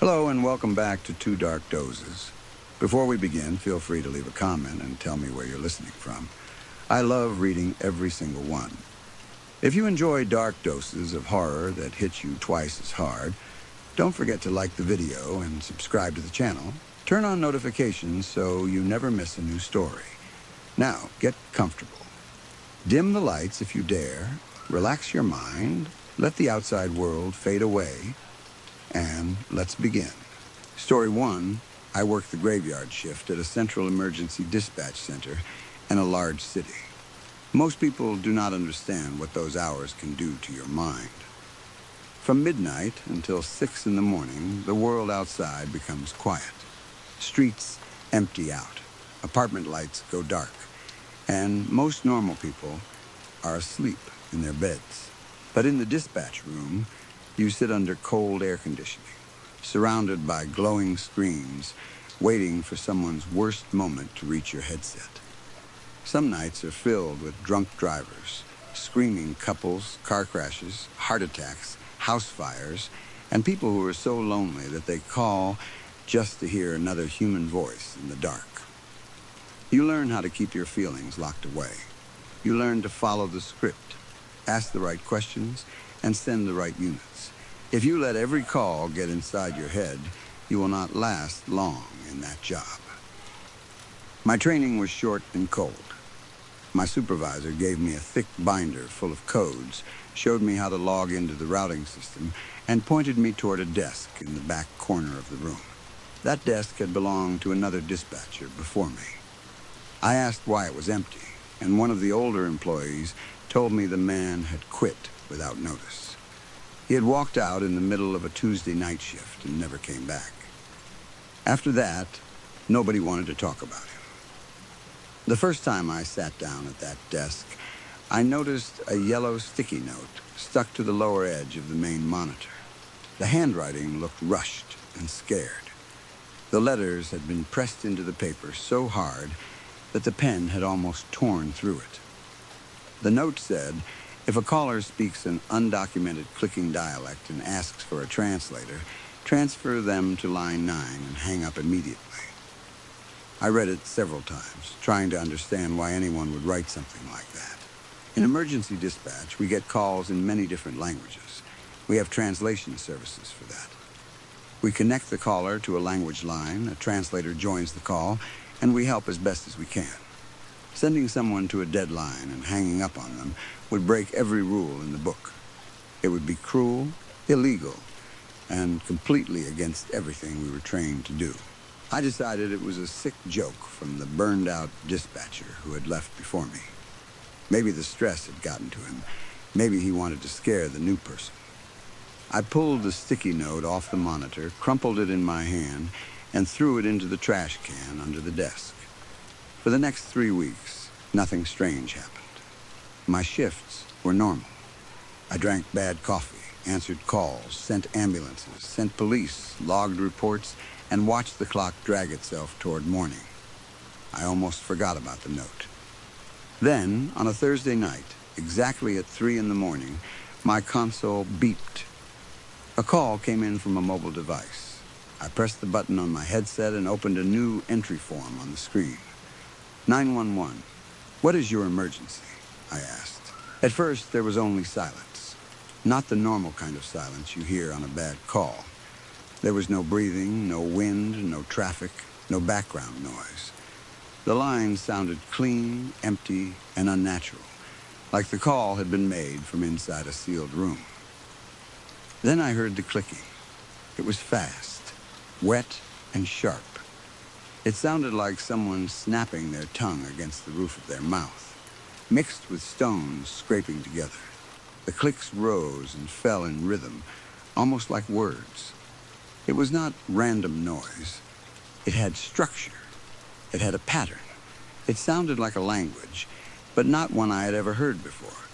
Hello and welcome back to Two Dark Dozes. Before we begin, feel free to leave a comment and tell me where you're listening from. I love reading every single one. If you enjoy dark doses of horror that hit you twice as hard, don't forget to like the video and subscribe to the channel. Turn on notifications so you never miss a new story. Now, get comfortable. Dim the lights if you dare, relax your mind, let the outside world fade away, and let's begin. Story 1, I work the graveyard shift at a central emergency dispatch center in a large city. Most people do not understand what those hours can do to your mind. From midnight until 6 in the morning, the world outside becomes quiet. Streets empty out, apartment lights go dark, and most normal people are asleep in their beds. But in the dispatch room, you sit under cold air conditioning, surrounded by glowing screens, waiting for someone's worst moment to reach your headset. Some nights are filled with drunk drivers, screaming couples, car crashes, heart attacks, house fires, and people who are so lonely that they call just to hear another human voice in the dark. You learn how to keep your feelings locked away. You learn to follow the script, ask the right questions, and send the right units. If you let every call get inside your head, you will not last long in that job. My training was short and cold. My supervisor gave me a thick binder full of codes, showed me how to log into the routing system, and pointed me toward a desk in the back corner of the room. That desk had belonged to another dispatcher before me. I asked why it was empty, and one of the older employees told me the man had quit without notice. He had walked out in the middle of a Tuesday night shift and never came back. After that, nobody wanted to talk about him. The first time I sat down at that desk, I noticed a yellow sticky note stuck to the lower edge of the main monitor. The handwriting looked rushed and scared. The letters had been pressed into the paper so hard that the pen had almost torn through it. The note said, if a caller speaks an undocumented clicking dialect and asks for a translator, transfer them to line 9 and hang up immediately. I read it several times, trying to understand why anyone would write something like that. In emergency dispatch, we get calls in many different languages. We have translation services for that. We connect the caller to a language line, a translator joins the call, and we help as best as we can. Sending someone to a dead line and hanging up on them would break every rule in the book. It would be cruel, illegal, and completely against everything we were trained to do. I decided it was a sick joke from the burned-out dispatcher who had left before me. Maybe the stress had gotten to him. Maybe he wanted to scare the new person. I pulled the sticky note off the monitor, crumpled it in my hand, and threw it into the trash can under the desk. For the next 3 weeks, nothing strange happened. My shifts were normal. I drank bad coffee, answered calls, sent ambulances, sent police, logged reports, and watched the clock drag itself toward morning. I almost forgot about the note. Then, on a Thursday night, exactly at 3 in the morning, my console beeped. A call came in from a mobile device. I pressed the button on my headset and opened a new entry form on the screen. 911. What is your emergency? I asked. At first, there was only silence. Not the normal kind of silence you hear on a bad call. There was no breathing, no wind, no traffic, no background noise. The line sounded clean, empty, and unnatural, like the call had been made from inside a sealed room. Then I heard the clicking. It was fast, wet, and sharp. It sounded like someone snapping their tongue against the roof of their mouth, mixed with stones scraping together. The clicks rose and fell in rhythm, almost like words. It was not random noise. It had structure. It had a pattern. It sounded like a language, but not one I had ever heard before.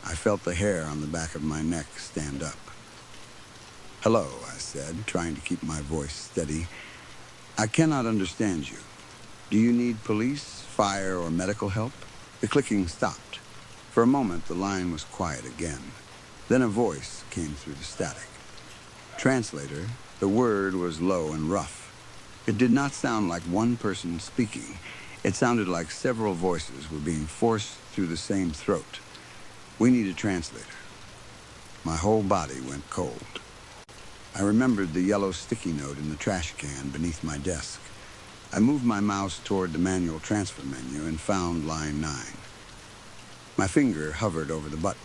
I felt the hair on the back of my neck stand up. Hello, I said, trying to keep my voice steady. I cannot understand you. Do you need police, fire, or medical help? The clicking stopped. For a moment, the line was quiet again. Then a voice came through the static. Translator, The word was low and rough. It did not sound like one person speaking. It sounded like several voices were being forced through the same throat. We need a translator. My whole body went cold. I remembered the yellow sticky note in the trash can beneath my desk. I moved my mouse toward the manual transfer menu and found line 9. My finger hovered over the button.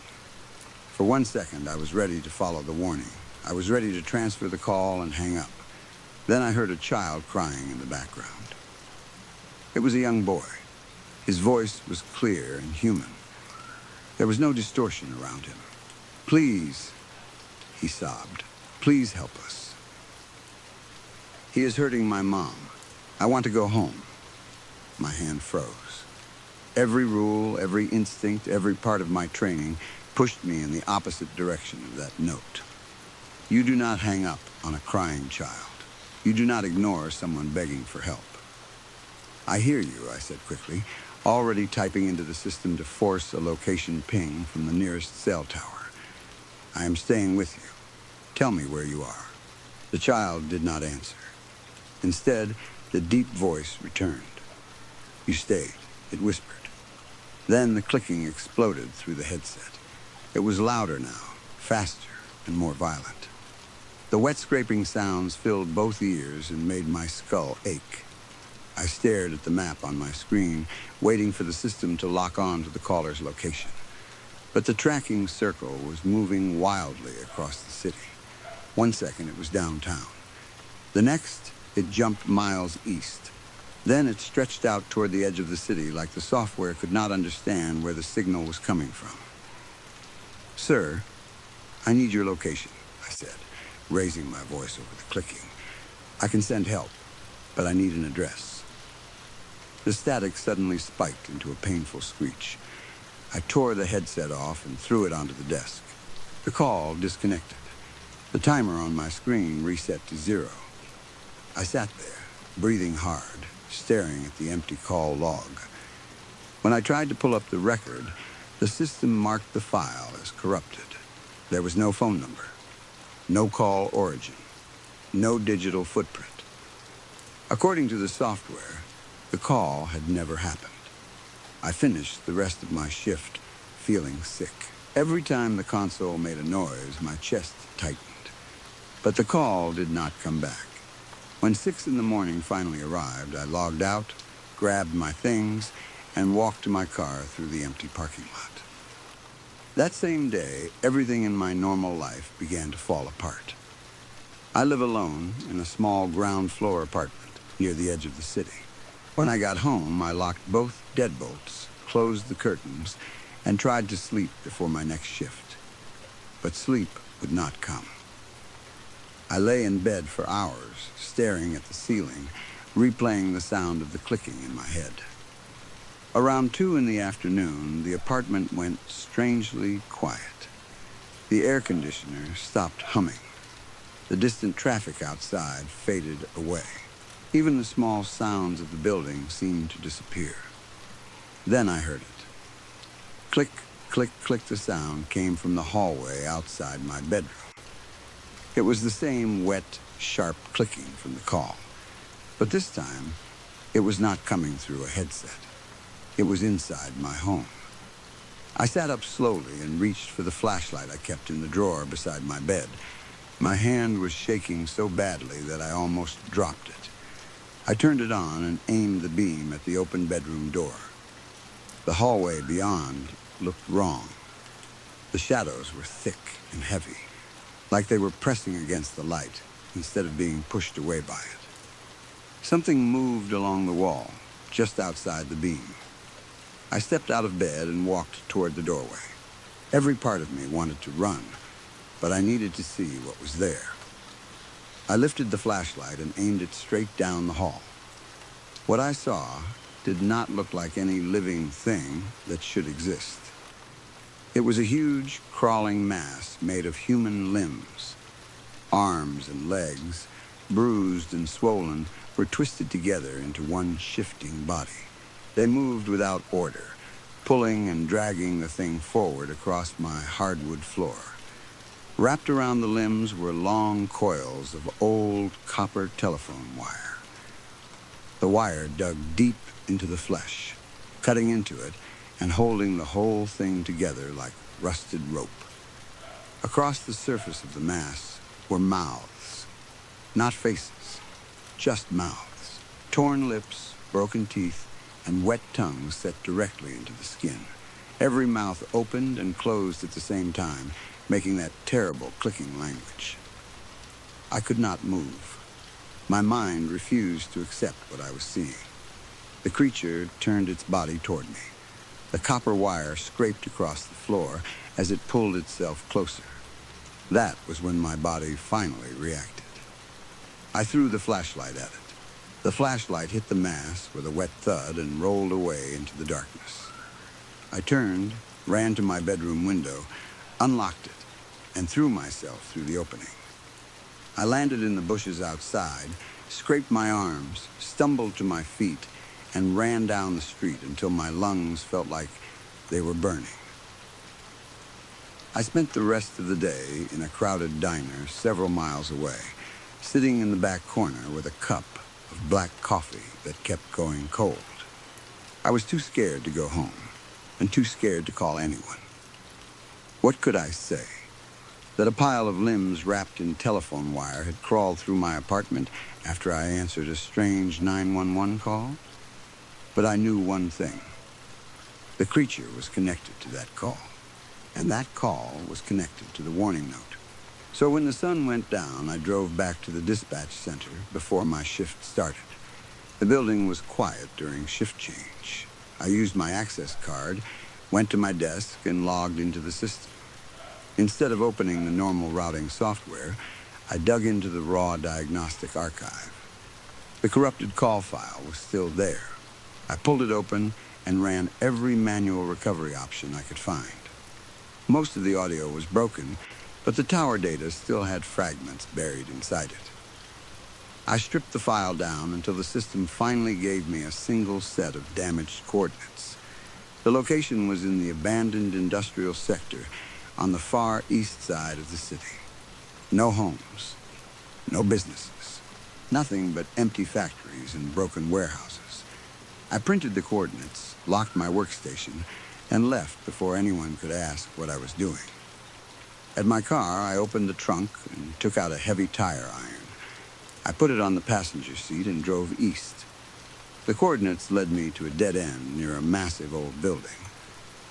For 1 second, I was ready to follow the warning. I was ready to transfer the call and hang up. Then I heard a child crying in the background. It was a young boy. His voice was clear and human. There was no distortion around him. "Please," he sobbed. "Please help us. He is hurting my mom. I want to go home." My hand froze. Every rule, every instinct, every part of my training pushed me in the opposite direction of that note. You do not hang up on a crying child. You do not ignore someone begging for help. "I hear you," I said quickly, already typing into the system to force a location ping from the nearest cell tower. "I am staying with you. Tell me where you are." The child did not answer. Instead, the deep voice returned. "You stayed," it whispered. Then the clicking exploded through the headset. It was louder now, faster and more violent. The wet scraping sounds filled both ears and made my skull ache. I stared at the map on my screen, waiting for the system to lock on to the caller's location. But the tracking circle was moving wildly across the city. 1 second, it was downtown. The next, it jumped miles east. Then it stretched out toward the edge of the city like the software could not understand where the signal was coming from. "Sir, I need your location," I said, raising my voice over the clicking. "I can send help, but I need an address." The static suddenly spiked into a painful screech. I tore the headset off and threw it onto the desk. The call disconnected. The timer on my screen reset to 0. I sat there, breathing hard, staring at the empty call log. When I tried to pull up the record, the system marked the file as corrupted. There was no phone number, no call origin, no digital footprint. According to the software, the call had never happened. I finished the rest of my shift feeling sick. Every time the console made a noise, my chest tightened. But the call did not come back. When 6 in the morning finally arrived, I logged out, grabbed my things, and walked to my car through the empty parking lot. That same day, everything in my normal life began to fall apart. I live alone in a small ground floor apartment near the edge of the city. When I got home, I locked both deadbolts, closed the curtains, and tried to sleep before my next shift. But sleep would not come. I lay in bed for hours, staring at the ceiling, replaying the sound of the clicking in my head. Around 2 in the afternoon, the apartment went strangely quiet. The air conditioner stopped humming. The distant traffic outside faded away. Even the small sounds of the building seemed to disappear. Then I heard it. Click, click, click. The sound came from the hallway outside my bedroom. It was the same wet, sharp clicking from the call. But this time, it was not coming through a headset. It was inside my home. I sat up slowly and reached for the flashlight I kept in the drawer beside my bed. My hand was shaking so badly that I almost dropped it. I turned it on and aimed the beam at the open bedroom door. The hallway beyond looked wrong. The shadows were thick and heavy, like they were pressing against the light instead of being pushed away by it. Something moved along the wall, just outside the beam. I stepped out of bed and walked toward the doorway. Every part of me wanted to run, but I needed to see what was there. I lifted the flashlight and aimed it straight down the hall. What I saw did not look like any living thing that should exist. It was a huge, crawling mass made of human limbs. Arms and legs, bruised and swollen, were twisted together into one shifting body. They moved without order, pulling and dragging the thing forward across my hardwood floor. Wrapped around the limbs were long coils of old copper telephone wire. The wire dug deep into the flesh, cutting into it and holding the whole thing together like rusted rope. Across the surface of the mass were mouths, not faces, just mouths, torn lips, broken teeth, and wet tongues set directly into the skin. Every mouth opened and closed at the same time, making that terrible clicking language. I could not move. My mind refused to accept what I was seeing. The creature turned its body toward me. The copper wire scraped across the floor as it pulled itself closer. That was when my body finally reacted. I threw the flashlight at it. The flashlight hit the mass with a wet thud and rolled away into the darkness. I turned, ran to my bedroom window, unlocked it, and threw myself through the opening. I landed in the bushes outside, scraped my arms, stumbled to my feet, and ran down the street until my lungs felt like they were burning. I spent the rest of the day in a crowded diner several miles away, sitting in the back corner with a cup of black coffee that kept going cold. I was too scared to go home, and too scared to call anyone. What could I say? That a pile of limbs wrapped in telephone wire had crawled through my apartment after I answered a strange 911 call? But I knew one thing. The creature was connected to that call, and that call was connected to the warning note. So when the sun went down, I drove back to the dispatch center before my shift started. The building was quiet during shift change. I used my access card, went to my desk, and logged into the system. Instead of opening the normal routing software, I dug into the raw diagnostic archive. The corrupted call file was still there. I pulled it open and ran every manual recovery option I could find. Most of the audio was broken, but the tower data still had fragments buried inside it. I stripped the file down until the system finally gave me a single set of damaged coordinates. The location was in the abandoned industrial sector on the far east side of the city. No homes, no businesses, nothing but empty factories and broken warehouses. I printed the coordinates, locked my workstation, and left before anyone could ask what I was doing. At my car, I opened the trunk and took out a heavy tire iron. I put it on the passenger seat and drove east. The coordinates led me to a dead end near a massive old building.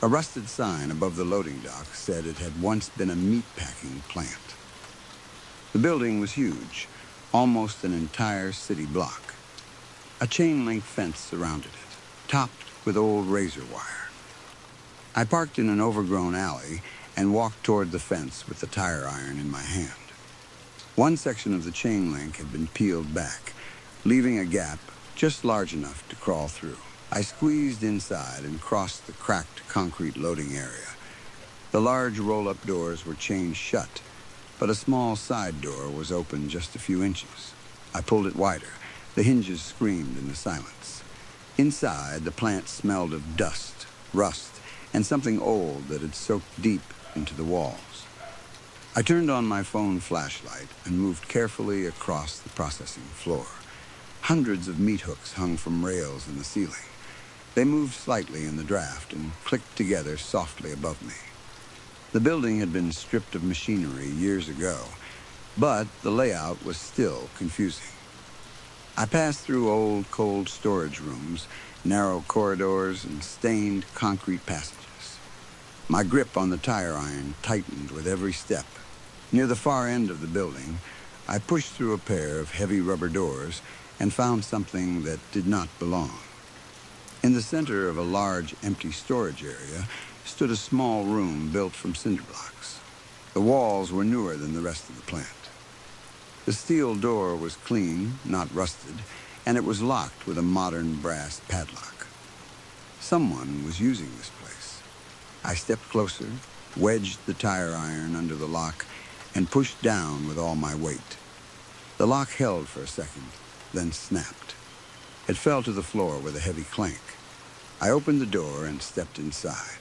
A rusted sign above the loading dock said it had once been a meatpacking plant. The building was huge, almost an entire city block. A chain-link fence surrounded it, topped with old razor wire. I parked in an overgrown alley and walked toward the fence with the tire iron in my hand. One section of the chain link had been peeled back, leaving a gap just large enough to crawl through. I squeezed inside and crossed the cracked concrete loading area. The large roll-up doors were chained shut, but a small side door was open just a few inches. I pulled it wider. The hinges screamed in the silence. Inside, the plant smelled of dust, rust, and something old that had soaked deep into the walls. I turned on my phone flashlight and moved carefully across the processing floor. Hundreds of meat hooks hung from rails in the ceiling. They moved slightly in the draft and clicked together softly above me. The building had been stripped of machinery years ago, but the layout was still confusing. I passed through old, cold storage rooms, narrow corridors, and stained concrete passages. My grip on the tire iron tightened with every step. Near the far end of the building, I pushed through a pair of heavy rubber doors and found something that did not belong. In the center of a large, empty storage area stood a small room built from cinder blocks. The walls were newer than the rest of the plant. The steel door was clean, not rusted, and it was locked with a modern brass padlock. Someone was using this place. I stepped closer, wedged the tire iron under the lock, and pushed down with all my weight. The lock held for a second, then snapped. It fell to the floor with a heavy clank. I opened the door and stepped inside.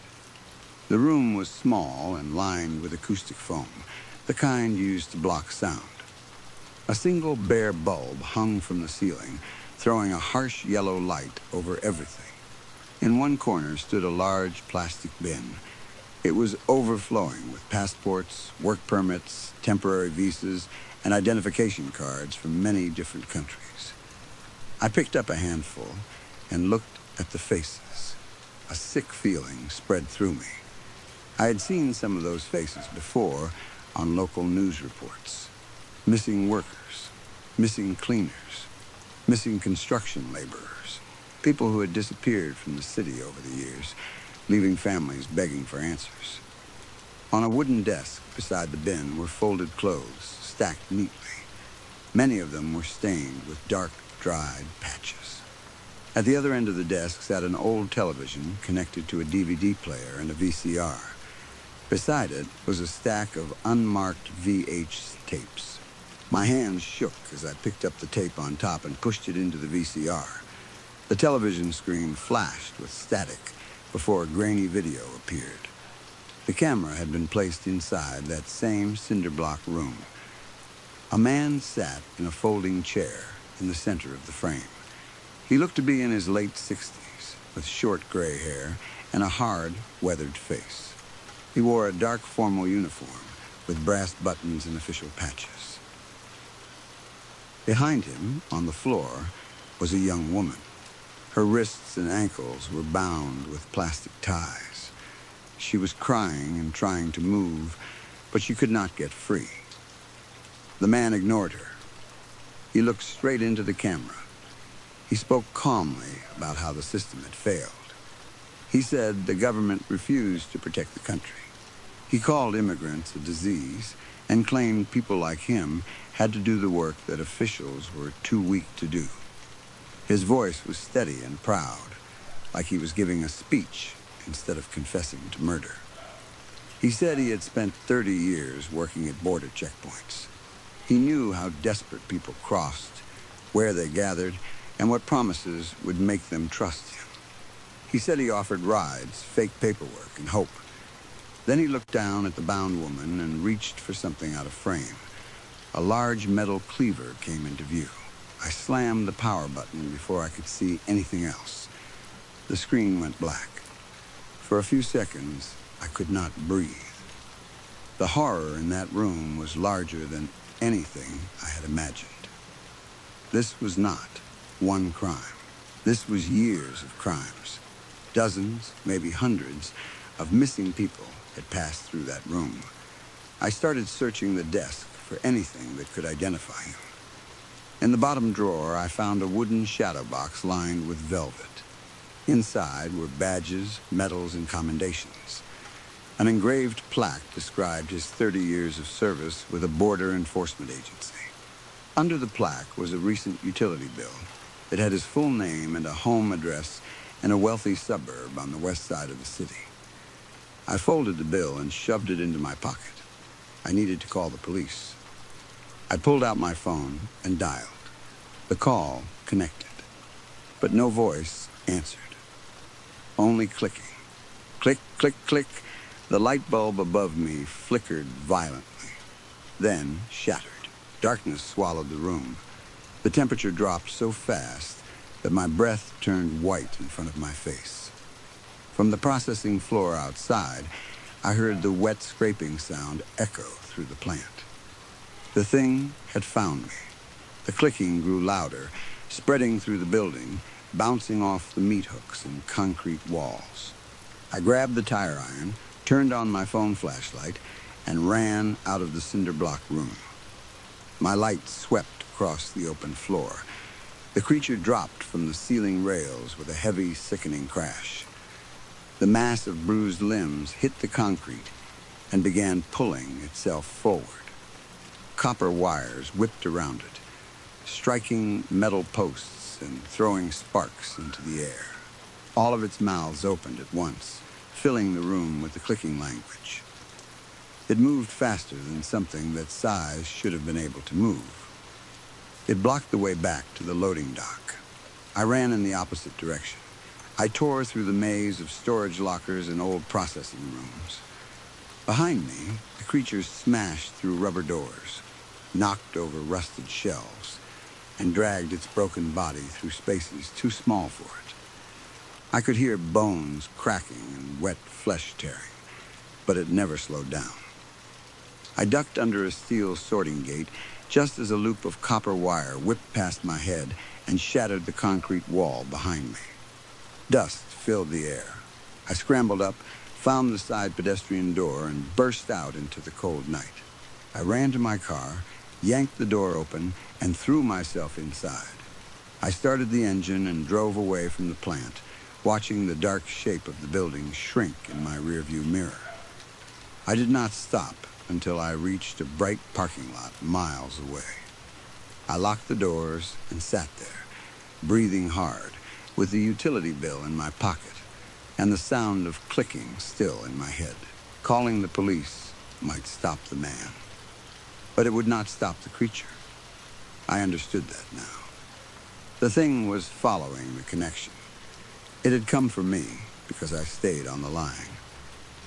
The room was small and lined with acoustic foam. the kind used to block sound. A single bare bulb hung from the ceiling, throwing a harsh yellow light over everything. In one corner stood a large plastic bin. It was overflowing with passports, work permits, temporary visas, and identification cards from many different countries. I picked up a handful and looked at the faces. A sick feeling spread through me. I had seen some of those faces before on local news reports. Missing workers, missing cleaners, missing construction laborers, people who had disappeared from the city over the years, leaving families begging for answers. On a wooden desk beside the bin were folded clothes, stacked neatly. Many of them were stained with dark, dried patches. At the other end of the desk sat an old television connected to a DVD player and a VCR. Beside it was a stack of unmarked VH tapes. My hands shook as I picked up the tape on top and pushed it into the VCR. The television screen flashed with static before a grainy video appeared. The camera had been placed inside that same cinder block room. A man sat in a folding chair in the center of the frame. He looked to be in his late 60s, with short gray hair and a hard, weathered face. He wore a dark formal uniform with brass buttons and official patches. Behind him, on the floor, was a young woman. Her wrists and ankles were bound with plastic ties. She was crying and trying to move, but she could not get free. The man ignored her. He looked straight into the camera. He spoke calmly about how the system had failed. He said the government refused to protect the country. He called immigrants a disease and claimed people like him had to do the work that officials were too weak to do. His voice was steady and proud, like he was giving a speech instead of confessing to murder. He said he had spent 30 years working at border checkpoints. He knew how desperate people crossed, where they gathered, and what promises would make them trust him. He said he offered rides, fake paperwork, and hope. Then he looked down at the bound woman and reached for something out of frame. A large metal cleaver came into view. I slammed the power button before I could see anything else. The screen went black. For a few seconds, I could not breathe. The horror in that room was larger than anything I had imagined. This was not one crime. This was years of crimes. Dozens, maybe hundreds, of missing people had passed through that room. I started searching the desk for anything that could identify him. In the bottom drawer, I found a wooden shadow box lined with velvet. Inside were badges, medals, and commendations. An engraved plaque described his 30 years of service with a border enforcement agency. Under the plaque was a recent utility bill. It had his full name and a home address in a wealthy suburb on the west side of the city. I folded the bill and shoved it into my pocket. I needed to call the police. I pulled out my phone and dialed. The call connected, but no voice answered. Only clicking. Click, click, click. The light bulb above me flickered violently, then shattered. Darkness swallowed the room. The temperature dropped so fast that my breath turned white in front of my face. From the processing floor outside, I heard the wet scraping sound echo through the plant. The thing had found me. The clicking grew louder, spreading through the building, bouncing off the meat hooks and concrete walls. I grabbed the tire iron, turned on my phone flashlight, and ran out of the cinder block room. My light swept across the open floor. The creature dropped from the ceiling rails with a heavy, sickening crash. The mass of bruised limbs hit the concrete and began pulling itself forward. Copper wires whipped around it, striking metal posts and throwing sparks into the air. All of its mouths opened at once, filling the room with the clicking language. It moved faster than something that size should have been able to move. It blocked the way back to the loading dock. I ran in the opposite direction. I tore through the maze of storage lockers and old processing rooms. Behind me, the creature smashed through rubber doors, knocked over rusted shelves, and dragged its broken body through spaces too small for it. I could hear bones cracking and wet flesh tearing, but it never slowed down. I ducked under a steel sorting gate just as a loop of copper wire whipped past my head and shattered the concrete wall behind me. Dust filled the air. I scrambled up, found the side pedestrian door, and burst out into the cold night. I ran to my car, yanked the door open, and threw myself inside. I started the engine and drove away from the plant, watching the dark shape of the building shrink in my rearview mirror. I did not stop until I reached a bright parking lot miles away. I locked the doors and sat there, breathing hard, with the utility bill in my pocket and the sound of clicking still in my head. Calling the police might stop the man, but it would not stop the creature. I understood that now. The thing was following the connection. It had come for me because I stayed on the line.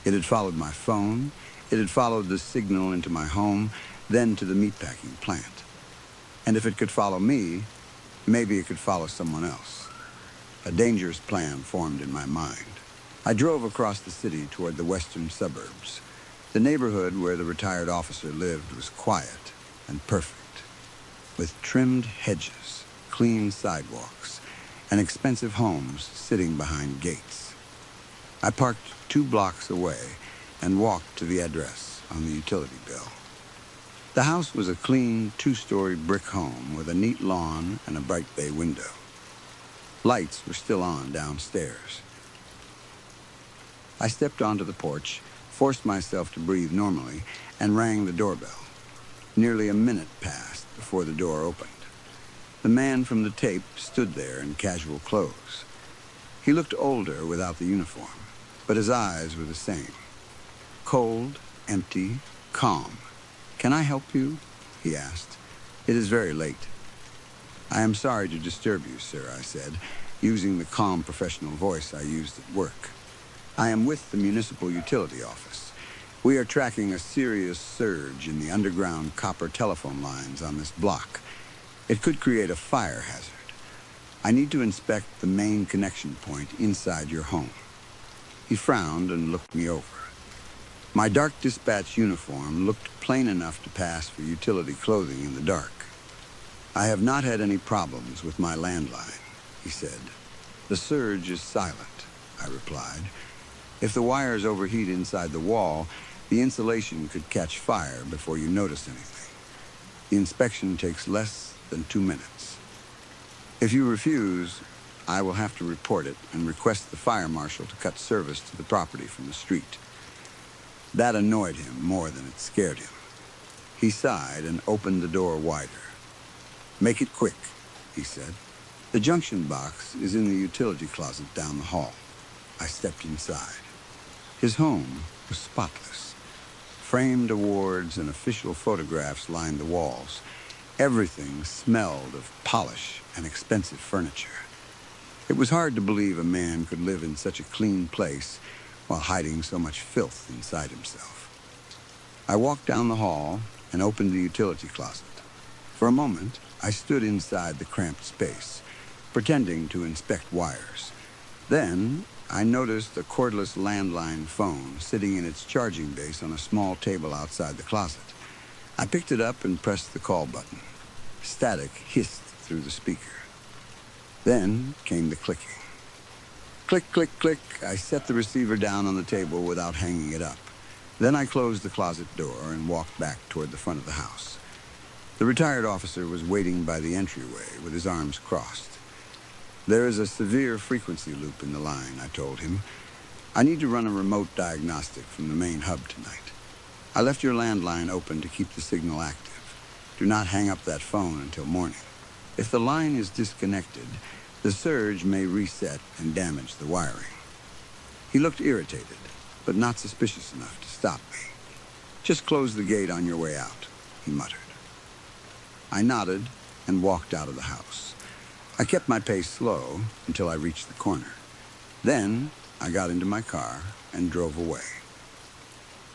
It had followed my phone. It had followed the signal into my home, then to the meatpacking plant. And if it could follow me, maybe it could follow someone else. A dangerous plan formed in my mind. I drove across the city toward the western suburbs. The neighborhood where the retired officer lived was quiet and perfect, with trimmed hedges, clean sidewalks, and expensive homes sitting behind gates. I parked 2 blocks away and walked to the address on the utility bill. The house was a clean 2-story brick home with a neat lawn and a bright bay window. Lights were still on downstairs. I stepped onto the porch, forced myself to breathe normally, and rang the doorbell. Nearly a minute passed before the door opened. The man from the tape stood there in casual clothes. He looked older without the uniform, but his eyes were the same. Cold, empty, calm. "Can I help you?" he asked. "It is very late." "I am sorry to disturb you, sir," I said, using the calm professional voice I used at work. "I am with the municipal utility office. We are tracking a serious surge in the underground copper telephone lines on this block. It could create a fire hazard. I need to inspect the main connection point inside your home." He frowned and looked me over. My dark dispatch uniform looked plain enough to pass for utility clothing in the dark. "I have not had any problems with my landline," he said. "The surge is silent," I replied. "If the wires overheat inside the wall, the insulation could catch fire before you notice anything. The inspection takes less than 2 minutes. If you refuse, I will have to report it and request the fire marshal to cut service to the property from the street." That annoyed him more than it scared him. He sighed and opened the door wider. "Make it quick," he said. "The junction box is in the utility closet down the hall." I stepped inside. His home was spotless. Framed awards and official photographs lined the walls. Everything smelled of polish and expensive furniture. It was hard to believe a man could live in such a clean place while hiding so much filth inside himself. I walked down the hall and opened the utility closet. For a moment, I stood inside the cramped space, pretending to inspect wires. Then, I noticed a cordless landline phone sitting in its charging base on a small table outside the closet. I picked it up and pressed the call button. Static hissed through the speaker. Then came the clicking. Click, click, click. I set the receiver down on the table without hanging it up. Then I closed the closet door and walked back toward the front of the house. The retired officer was waiting by the entryway with his arms crossed. "There is a severe frequency loop in the line," I told him. "I need to run a remote diagnostic from the main hub tonight. I left your landline open to keep the signal active. Do not hang up that phone until morning. If the line is disconnected, the surge may reset and damage the wiring." He looked irritated, but not suspicious enough to stop me. "Just close the gate on your way out," he muttered. I nodded and walked out of the house. I kept my pace slow until I reached the corner. Then I got into my car and drove away.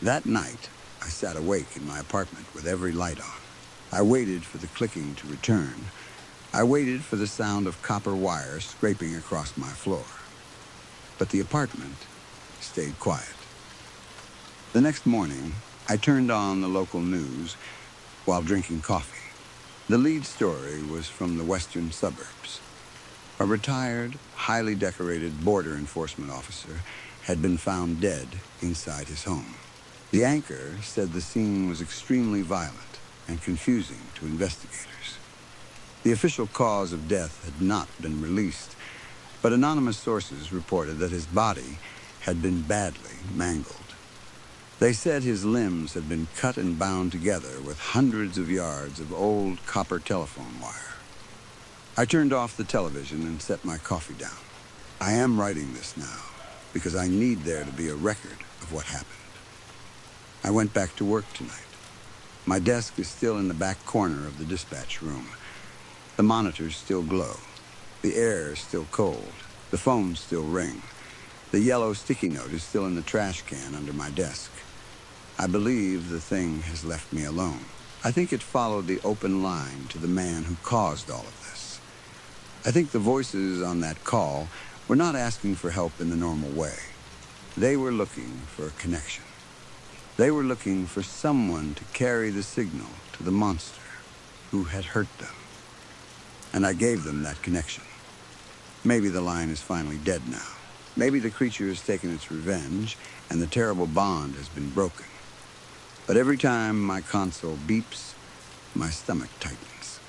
That night, I sat awake in my apartment with every light on. I waited for the clicking to return. I waited for the sound of copper wire scraping across my floor. But the apartment stayed quiet. The next morning, I turned on the local news while drinking coffee. The lead story was from the western suburbs. A retired, highly decorated border enforcement officer had been found dead inside his home. The anchor said the scene was extremely violent and confusing to investigators. The official cause of death had not been released, but anonymous sources reported that his body had been badly mangled. They said his limbs had been cut and bound together with hundreds of yards of old copper telephone wire. I turned off the television and set my coffee down. I am writing this now because I need there to be a record of what happened. I went back to work tonight. My desk is still in the back corner of the dispatch room. The monitors still glow. The air is still cold. The phones still ring. The yellow sticky note is still in the trash can under my desk. I believe the thing has left me alone. I think it followed the open line to the man who caused all of this. I think the voices on that call were not asking for help in the normal way. They were looking for a connection. They were looking for someone to carry the signal to the monster who had hurt them. And I gave them that connection. Maybe the line is finally dead now. Maybe the creature has taken its revenge and the terrible bond has been broken. But every time my console beeps, my stomach tightens.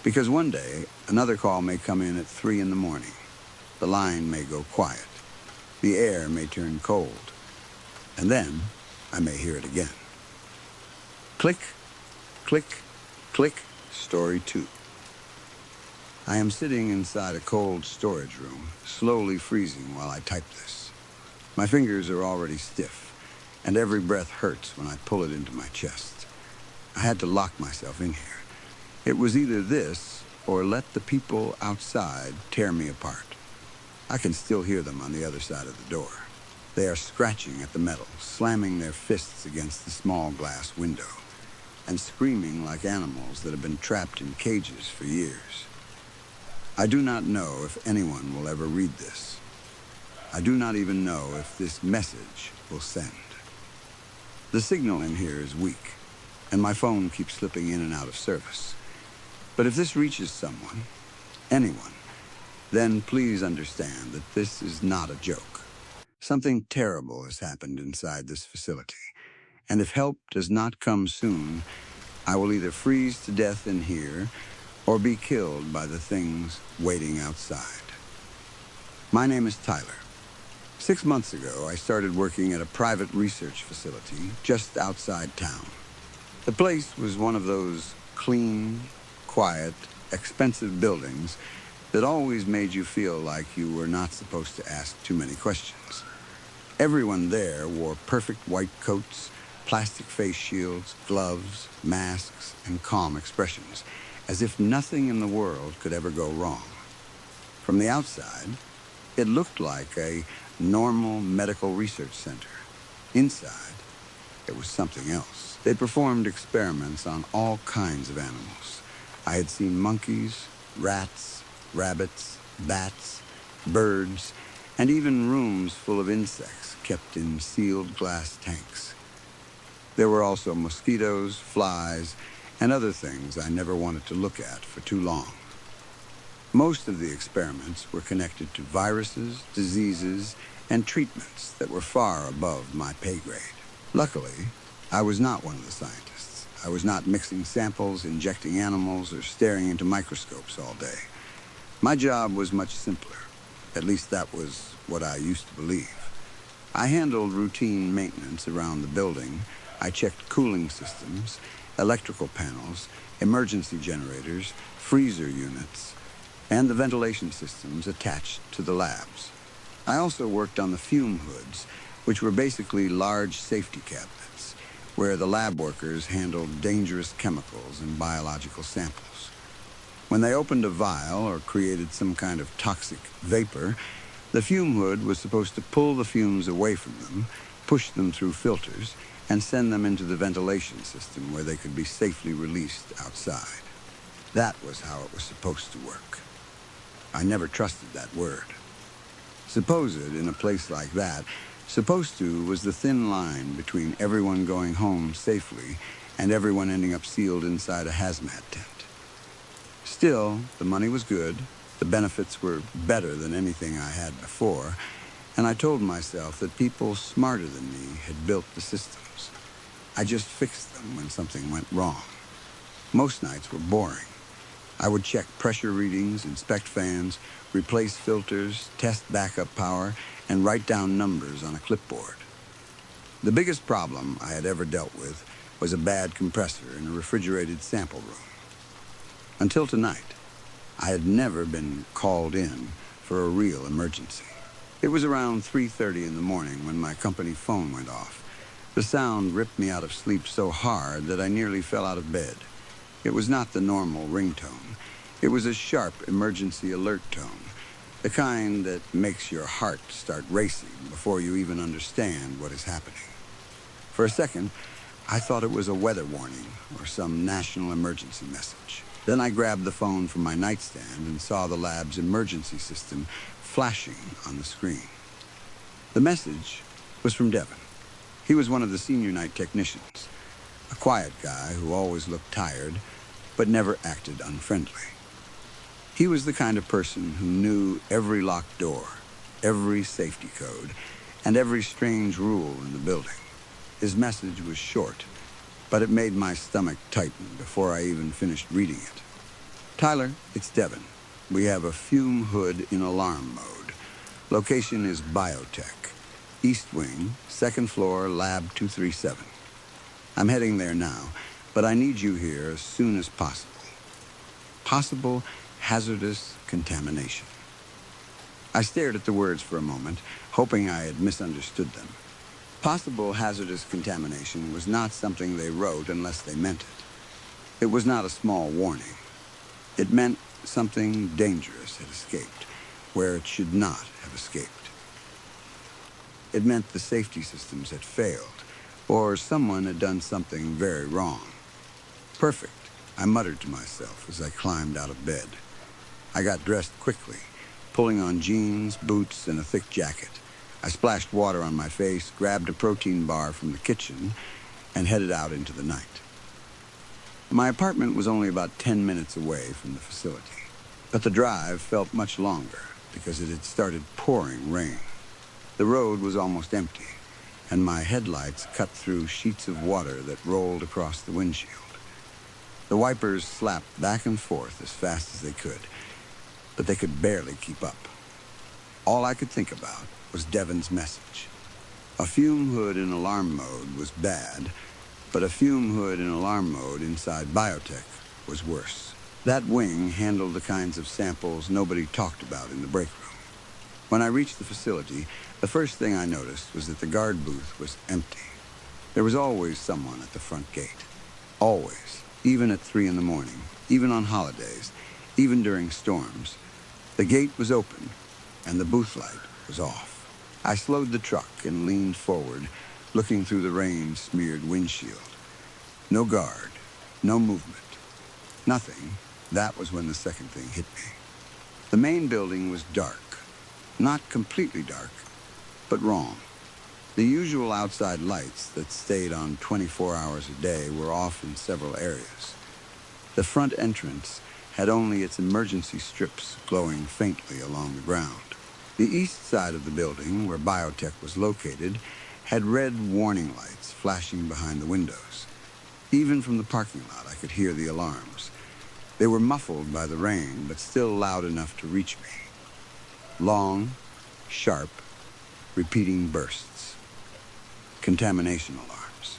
Because one day, another call may come in at 3 in the morning. The line may go quiet. The air may turn cold. And then I may hear it again. Click, click, click, story 2. I am sitting inside a cold storage room, slowly freezing while I type this. My fingers are already stiff, and every breath hurts when I pull it into my chest. I had to lock myself in here. It was either this or let the people outside tear me apart. I can still hear them on the other side of the door. They are scratching at the metal, slamming their fists against the small glass window, and screaming like animals that have been trapped in cages for years. I do not know if anyone will ever read this. I do not even know if this message will send. The signal in here is weak, and my phone keeps slipping in and out of service. But if this reaches someone, anyone, then please understand that this is not a joke. Something terrible has happened inside this facility, and if help does not come soon, I will either freeze to death in here or be killed by the things waiting outside. My name is Tyler. 6 months ago, I started working at a private research facility just outside town. The place was one of those clean, quiet, expensive buildings that always made you feel like you were not supposed to ask too many questions. Everyone there wore perfect white coats, plastic face shields, gloves, masks, and calm expressions, as if nothing in the world could ever go wrong. From the outside, it looked like a normal medical research center. Inside, it was something else. They performed experiments on all kinds of animals. I had seen monkeys, rats, rabbits, bats, birds, and even rooms full of insects kept in sealed glass tanks. There were also mosquitoes, flies, and other things I never wanted to look at for too long. Most of the experiments were connected to viruses, diseases, and treatments that were far above my pay grade. Luckily, I was not one of the scientists. I was not mixing samples, injecting animals, or staring into microscopes all day. My job was much simpler. At least that was what I used to believe. I handled routine maintenance around the building. I checked cooling systems, electrical panels, emergency generators, freezer units, and the ventilation systems attached to the labs. I also worked on the fume hoods, which were basically large safety cabinets, where the lab workers handled dangerous chemicals and biological samples. When they opened a vial or created some kind of toxic vapor, the fume hood was supposed to pull the fumes away from them, push them through filters, and send them into the ventilation system where they could be safely released outside. That was how it was supposed to work. I never trusted that word. Supposed, in a place like that, supposed to was the thin line between everyone going home safely and everyone ending up sealed inside a hazmat tent. Still, the money was good, the benefits were better than anything I had before, and I told myself that people smarter than me had built the systems. I just fixed them when something went wrong. Most nights were boring. I would check pressure readings, inspect fans, replace filters, test backup power, and write down numbers on a clipboard. The biggest problem I had ever dealt with was a bad compressor in a refrigerated sample room. Until tonight, I had never been called in for a real emergency. It was around 3:30 in the morning when my company phone went off. The sound ripped me out of sleep so hard that I nearly fell out of bed. It was not the normal ringtone. It was a sharp emergency alert tone, the kind that makes your heart start racing before you even understand what is happening. For a second, I thought it was a weather warning or some national emergency message. Then I grabbed the phone from my nightstand and saw the lab's emergency system flashing on the screen. The message was from Devin. He was one of the senior night technicians, a quiet guy who always looked tired, but never acted unfriendly. He was the kind of person who knew every locked door, every safety code, and every strange rule in the building. His message was short, but it made my stomach tighten before I even finished reading it. Tyler, it's Devin. We have a fume hood in alarm mode. Location is Biotech. East Wing, second floor, Lab 237. I'm heading there now, but I need you here as soon as possible. Possible hazardous contamination. I stared at the words for a moment, hoping I had misunderstood them. Possible hazardous contamination was not something they wrote unless they meant it. It was not a small warning. It meant something dangerous had escaped, where it should not have escaped. It meant the safety systems had failed, or someone had done something very wrong. Perfect, I muttered to myself as I climbed out of bed. I got dressed quickly, pulling on jeans, boots, and a thick jacket. I splashed water on my face, grabbed a protein bar from the kitchen, and headed out into the night. My apartment was only about 10 minutes away from the facility, but the drive felt much longer because it had started pouring rain. The road was almost empty, and my headlights cut through sheets of water that rolled across the windshield. The wipers slapped back and forth as fast as they could, but they could barely keep up. All I could think about was Devin's message. A fume hood in alarm mode was bad, but a fume hood in alarm mode inside Biotech was worse. That wing handled the kinds of samples nobody talked about in the break room. When I reached the facility, the first thing I noticed was that the guard booth was empty. There was always someone at the front gate. Always. Even at 3 in the morning, even on holidays, even during storms. The gate was open, and the booth light was off. I slowed the truck and leaned forward, looking through the rain-smeared windshield. No guard, no movement, nothing. That was when the second thing hit me. The main building was dark. Not completely dark, but wrong. The usual outside lights that stayed on 24 hours a day were off in several areas. The front entrance had only its emergency strips glowing faintly along the ground. The east side of the building, where Biotech was located, had red warning lights flashing behind the windows. Even from the parking lot, I could hear the alarms. They were muffled by the rain, but still loud enough to reach me. Long, sharp, repeating bursts. Contamination alarms.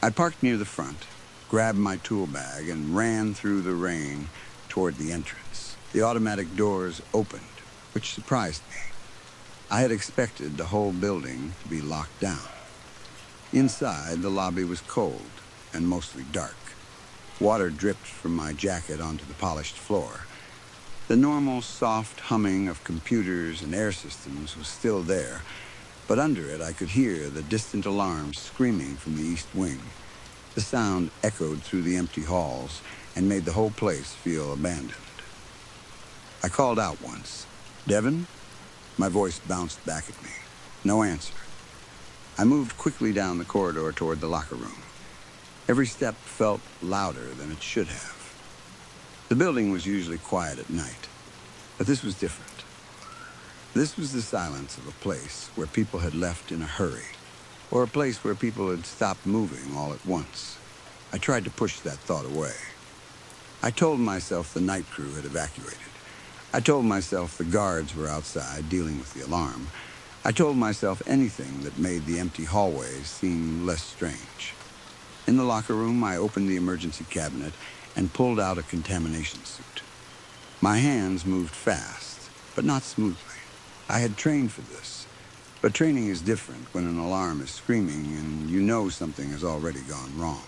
I parked near the front, grabbed my tool bag, and ran through the rain toward the entrance. The automatic doors opened, which surprised me. I had expected the whole building to be locked down. Inside, the lobby was cold and mostly dark. Water dripped from my jacket onto the polished floor. The normal soft humming of computers and air systems was still there, but under it I could hear the distant alarms screaming from the east wing. The sound echoed through the empty halls and made the whole place feel abandoned. I called out once, "Devon?" My voice bounced back at me. No answer. I moved quickly down the corridor toward the locker room. Every step felt louder than it should have. The building was usually quiet at night, but this was different. This was the silence of a place where people had left in a hurry, or a place where people had stopped moving all at once. I tried to push that thought away. I told myself the night crew had evacuated. I told myself the guards were outside dealing with the alarm. I told myself anything that made the empty hallways seem less strange. In the locker room, I opened the emergency cabinet and pulled out a contamination suit. My hands moved fast, but not smoothly. I had trained for this, but training is different when an alarm is screaming and you know something has already gone wrong.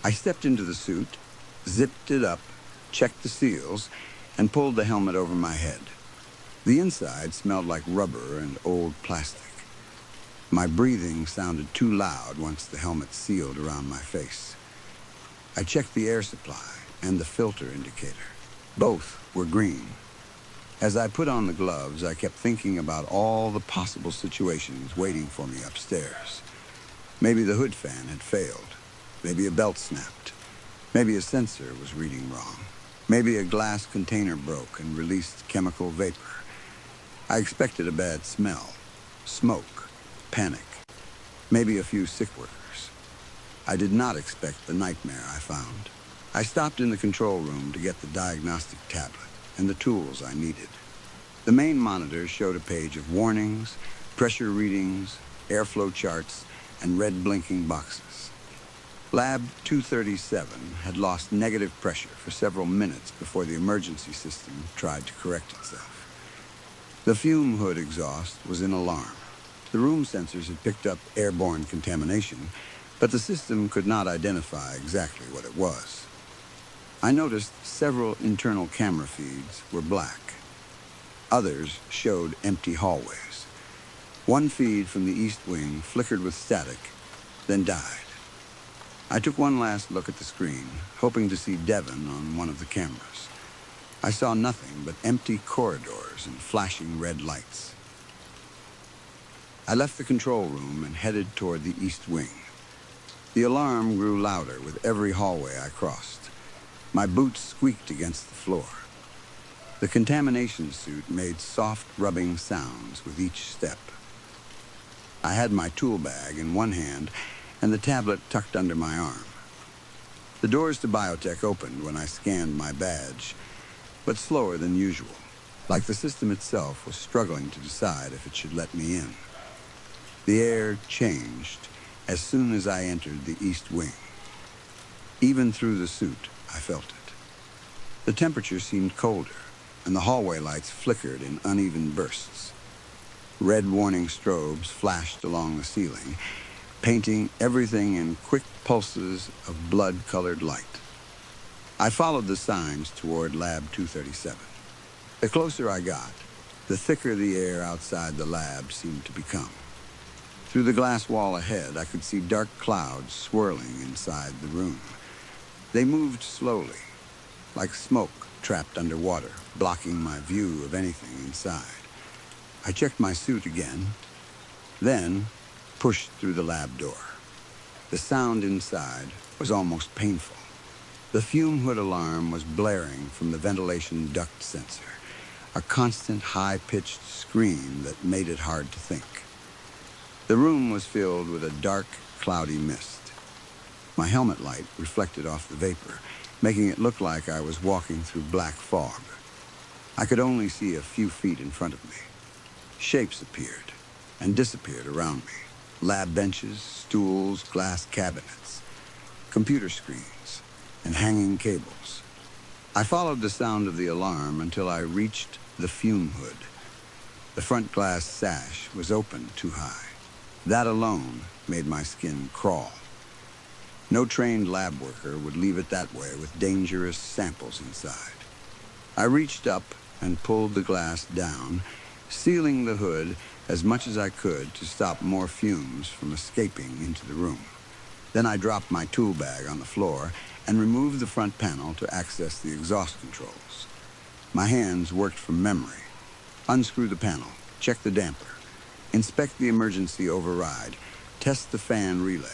I stepped into the suit, zipped it up, checked the seals, and pulled the helmet over my head. The inside smelled like rubber and old plastic. My breathing sounded too loud once the helmet sealed around my face. I checked the air supply and the filter indicator. Both were green. As I put on the gloves, I kept thinking about all the possible situations waiting for me upstairs. Maybe the hood fan had failed. Maybe a belt snapped. Maybe a sensor was reading wrong. Maybe a glass container broke and released chemical vapor. I expected a bad smell, smoke, panic, maybe a few sick workers. I did not expect the nightmare I found. I stopped in the control room to get the diagnostic tablet and the tools I needed. The main monitor showed a page of warnings, pressure readings, airflow charts, and red blinking boxes. Lab 237 had lost negative pressure for several minutes before the emergency system tried to correct itself. The fume hood exhaust was in alarm. The room sensors had picked up airborne contamination, but the system could not identify exactly what it was. I noticed several internal camera feeds were black. Others showed empty hallways. One feed from the east wing flickered with static, then died. I took one last look at the screen, hoping to see Devon on one of the cameras. I saw nothing but empty corridors and flashing red lights. I left the control room and headed toward the east wing. The alarm grew louder with every hallway I crossed. My boots squeaked against the floor. The contamination suit made soft rubbing sounds with each step. I had my tool bag in one hand and the tablet tucked under my arm. The doors to biotech opened when I scanned my badge, but slower than usual, like the system itself was struggling to decide if it should let me in. The air changed as soon as I entered the east wing. Even through the suit, I felt it. The temperature seemed colder, and the hallway lights flickered in uneven bursts. Red warning strobes flashed along the ceiling, painting everything in quick pulses of blood-colored light. I followed the signs toward Lab 237. The closer I got, the thicker the air outside the lab seemed to become. Through the glass wall ahead, I could see dark clouds swirling inside the room. They moved slowly, like smoke trapped underwater, blocking my view of anything inside. I checked my suit again, then pushed through the lab door. The sound inside was almost painful. The fume hood alarm was blaring from the ventilation duct sensor, a constant high-pitched scream that made it hard to think. The room was filled with a dark, cloudy mist. My helmet light reflected off the vapor, making it look like I was walking through black fog. I could only see a few feet in front of me. Shapes appeared and disappeared around me. Lab benches, stools, glass cabinets, computer screens, and hanging cables. I followed the sound of the alarm until I reached the fume hood. The front glass sash was open too high. That alone made my skin crawl. No trained lab worker would leave it that way with dangerous samples inside. I reached up and pulled the glass down, sealing the hood as much as I could to stop more fumes from escaping into the room. Then I dropped my tool bag on the floor and removed the front panel to access the exhaust controls. My hands worked from memory. Unscrew the panel, check the damper, inspect the emergency override, test the fan relay,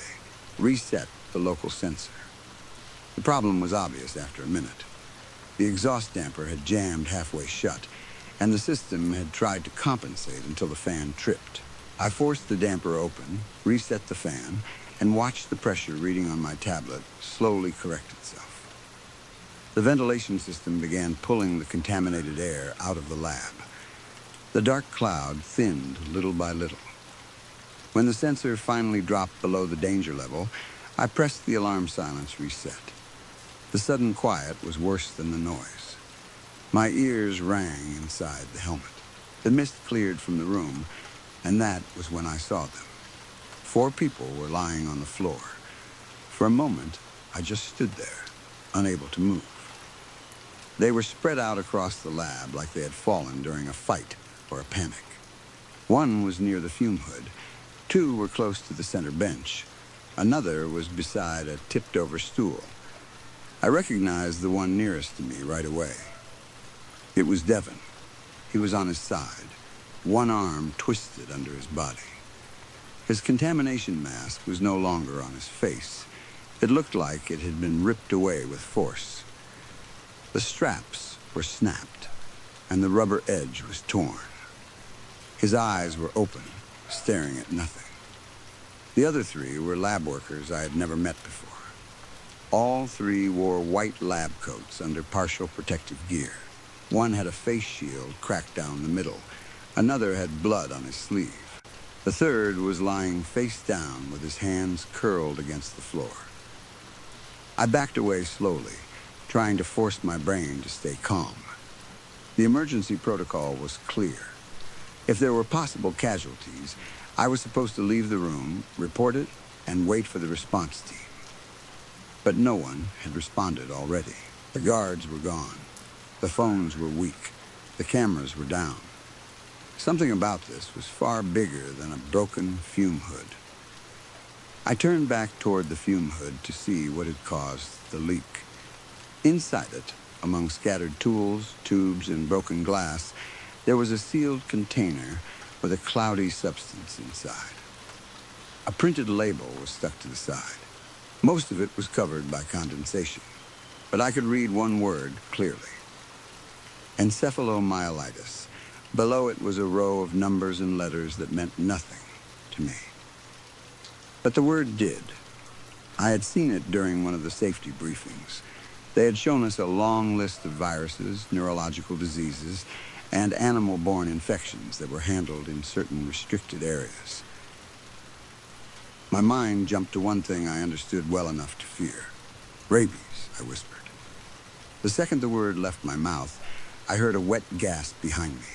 reset the local sensor. The problem was obvious after a minute. The exhaust damper had jammed halfway shut, and the system had tried to compensate until the fan tripped. I forced the damper open, reset the fan, and watched the pressure reading on my tablet slowly correct itself. The ventilation system began pulling the contaminated air out of the lab. The dark cloud thinned little by little. When the sensor finally dropped below the danger level, I pressed the alarm silence reset. The sudden quiet was worse than the noise. My ears rang inside the helmet. The mist cleared from the room, and that was when I saw them. 4 people were lying on the floor. For a moment, I just stood there, unable to move. They were spread out across the lab like they had fallen during a fight or a panic. 1 was near the fume hood. 2 were close to the center bench. Another was beside a tipped-over stool. I recognized the one nearest to me right away. It was Devon. He was on his side, one arm twisted under his body. His contamination mask was no longer on his face. It looked like it had been ripped away with force. The straps were snapped, and the rubber edge was torn. His eyes were open, staring at nothing. The other 3 were lab workers I had never met before. All 3 wore white lab coats under partial protective gear. One had a face shield cracked down the middle. Another had blood on his sleeve. The third was lying face down with his hands curled against the floor. I backed away slowly, trying to force my brain to stay calm. The emergency protocol was clear. If there were possible casualties, I was supposed to leave the room, report it, and wait for the response team. But no one had responded already. The guards were gone. The phones were weak. The cameras were down. Something about this was far bigger than a broken fume hood. I turned back toward the fume hood to see what had caused the leak. Inside it, among scattered tools, tubes, and broken glass, there was a sealed container with a cloudy substance inside. A printed label was stuck to the side. Most of it was covered by condensation, but I could read one word clearly: encephalomyelitis. Below it was a row of numbers and letters that meant nothing to me. But the word did. I had seen it during one of the safety briefings. They had shown us a long list of viruses, neurological diseases, and animal-borne infections that were handled in certain restricted areas. My mind jumped to one thing I understood well enough to fear. Rabies, I whispered. The second the word left my mouth, I heard a wet gasp behind me.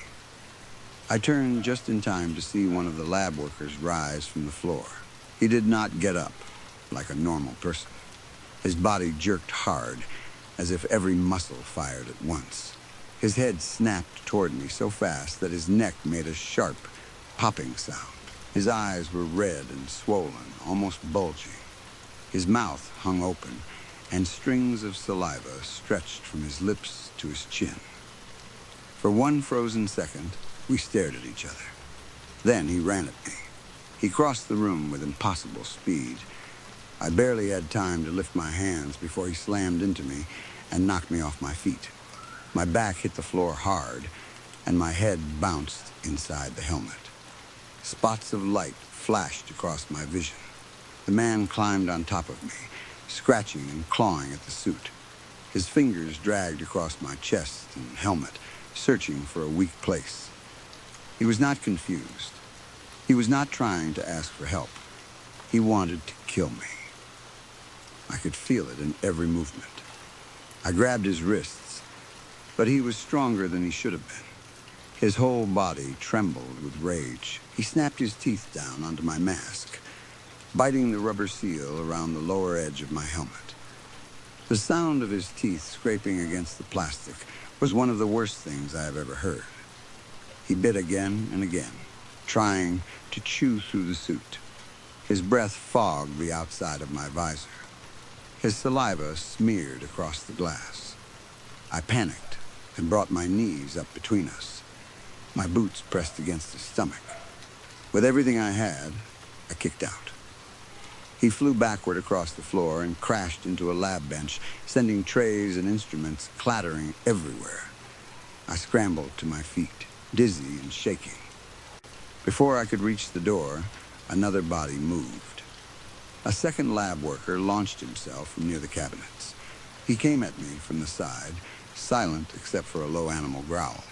I turned just in time to see one of the lab workers rise from the floor. He did not get up like a normal person. His body jerked hard, as if every muscle fired at once. His head snapped toward me so fast that his neck made a sharp, popping sound. His eyes were red and swollen, almost bulging. His mouth hung open, and strings of saliva stretched from his lips to his chin. For one frozen second, we stared at each other. Then he ran at me. He crossed the room with impossible speed. I barely had time to lift my hands before he slammed into me and knocked me off my feet. My back hit the floor hard, and my head bounced inside the helmet. Spots of light flashed across my vision. The man climbed on top of me, scratching and clawing at the suit. His fingers dragged across my chest and helmet, searching for a weak place. He was not confused. He was not trying to ask for help. He wanted to kill me. I could feel it in every movement. I grabbed his wrists, but he was stronger than he should have been. His whole body trembled with rage. He snapped his teeth down onto my mask, biting the rubber seal around the lower edge of my helmet. The sound of his teeth scraping against the plastic was one of the worst things I have ever heard. He bit again and again. trying to chew through the suit. His breath fogged the outside of my visor. His saliva smeared across the glass. I panicked and brought my knees up between us. My boots pressed against his stomach. With everything I had, I kicked out. He flew backward across the floor and crashed into a lab bench, sending trays and instruments clattering everywhere. I scrambled to my feet, dizzy and shaking. Before I could reach the door, another body moved. A second lab worker launched himself from near the cabinets. He came at me from the side, silent except for a low animal growl.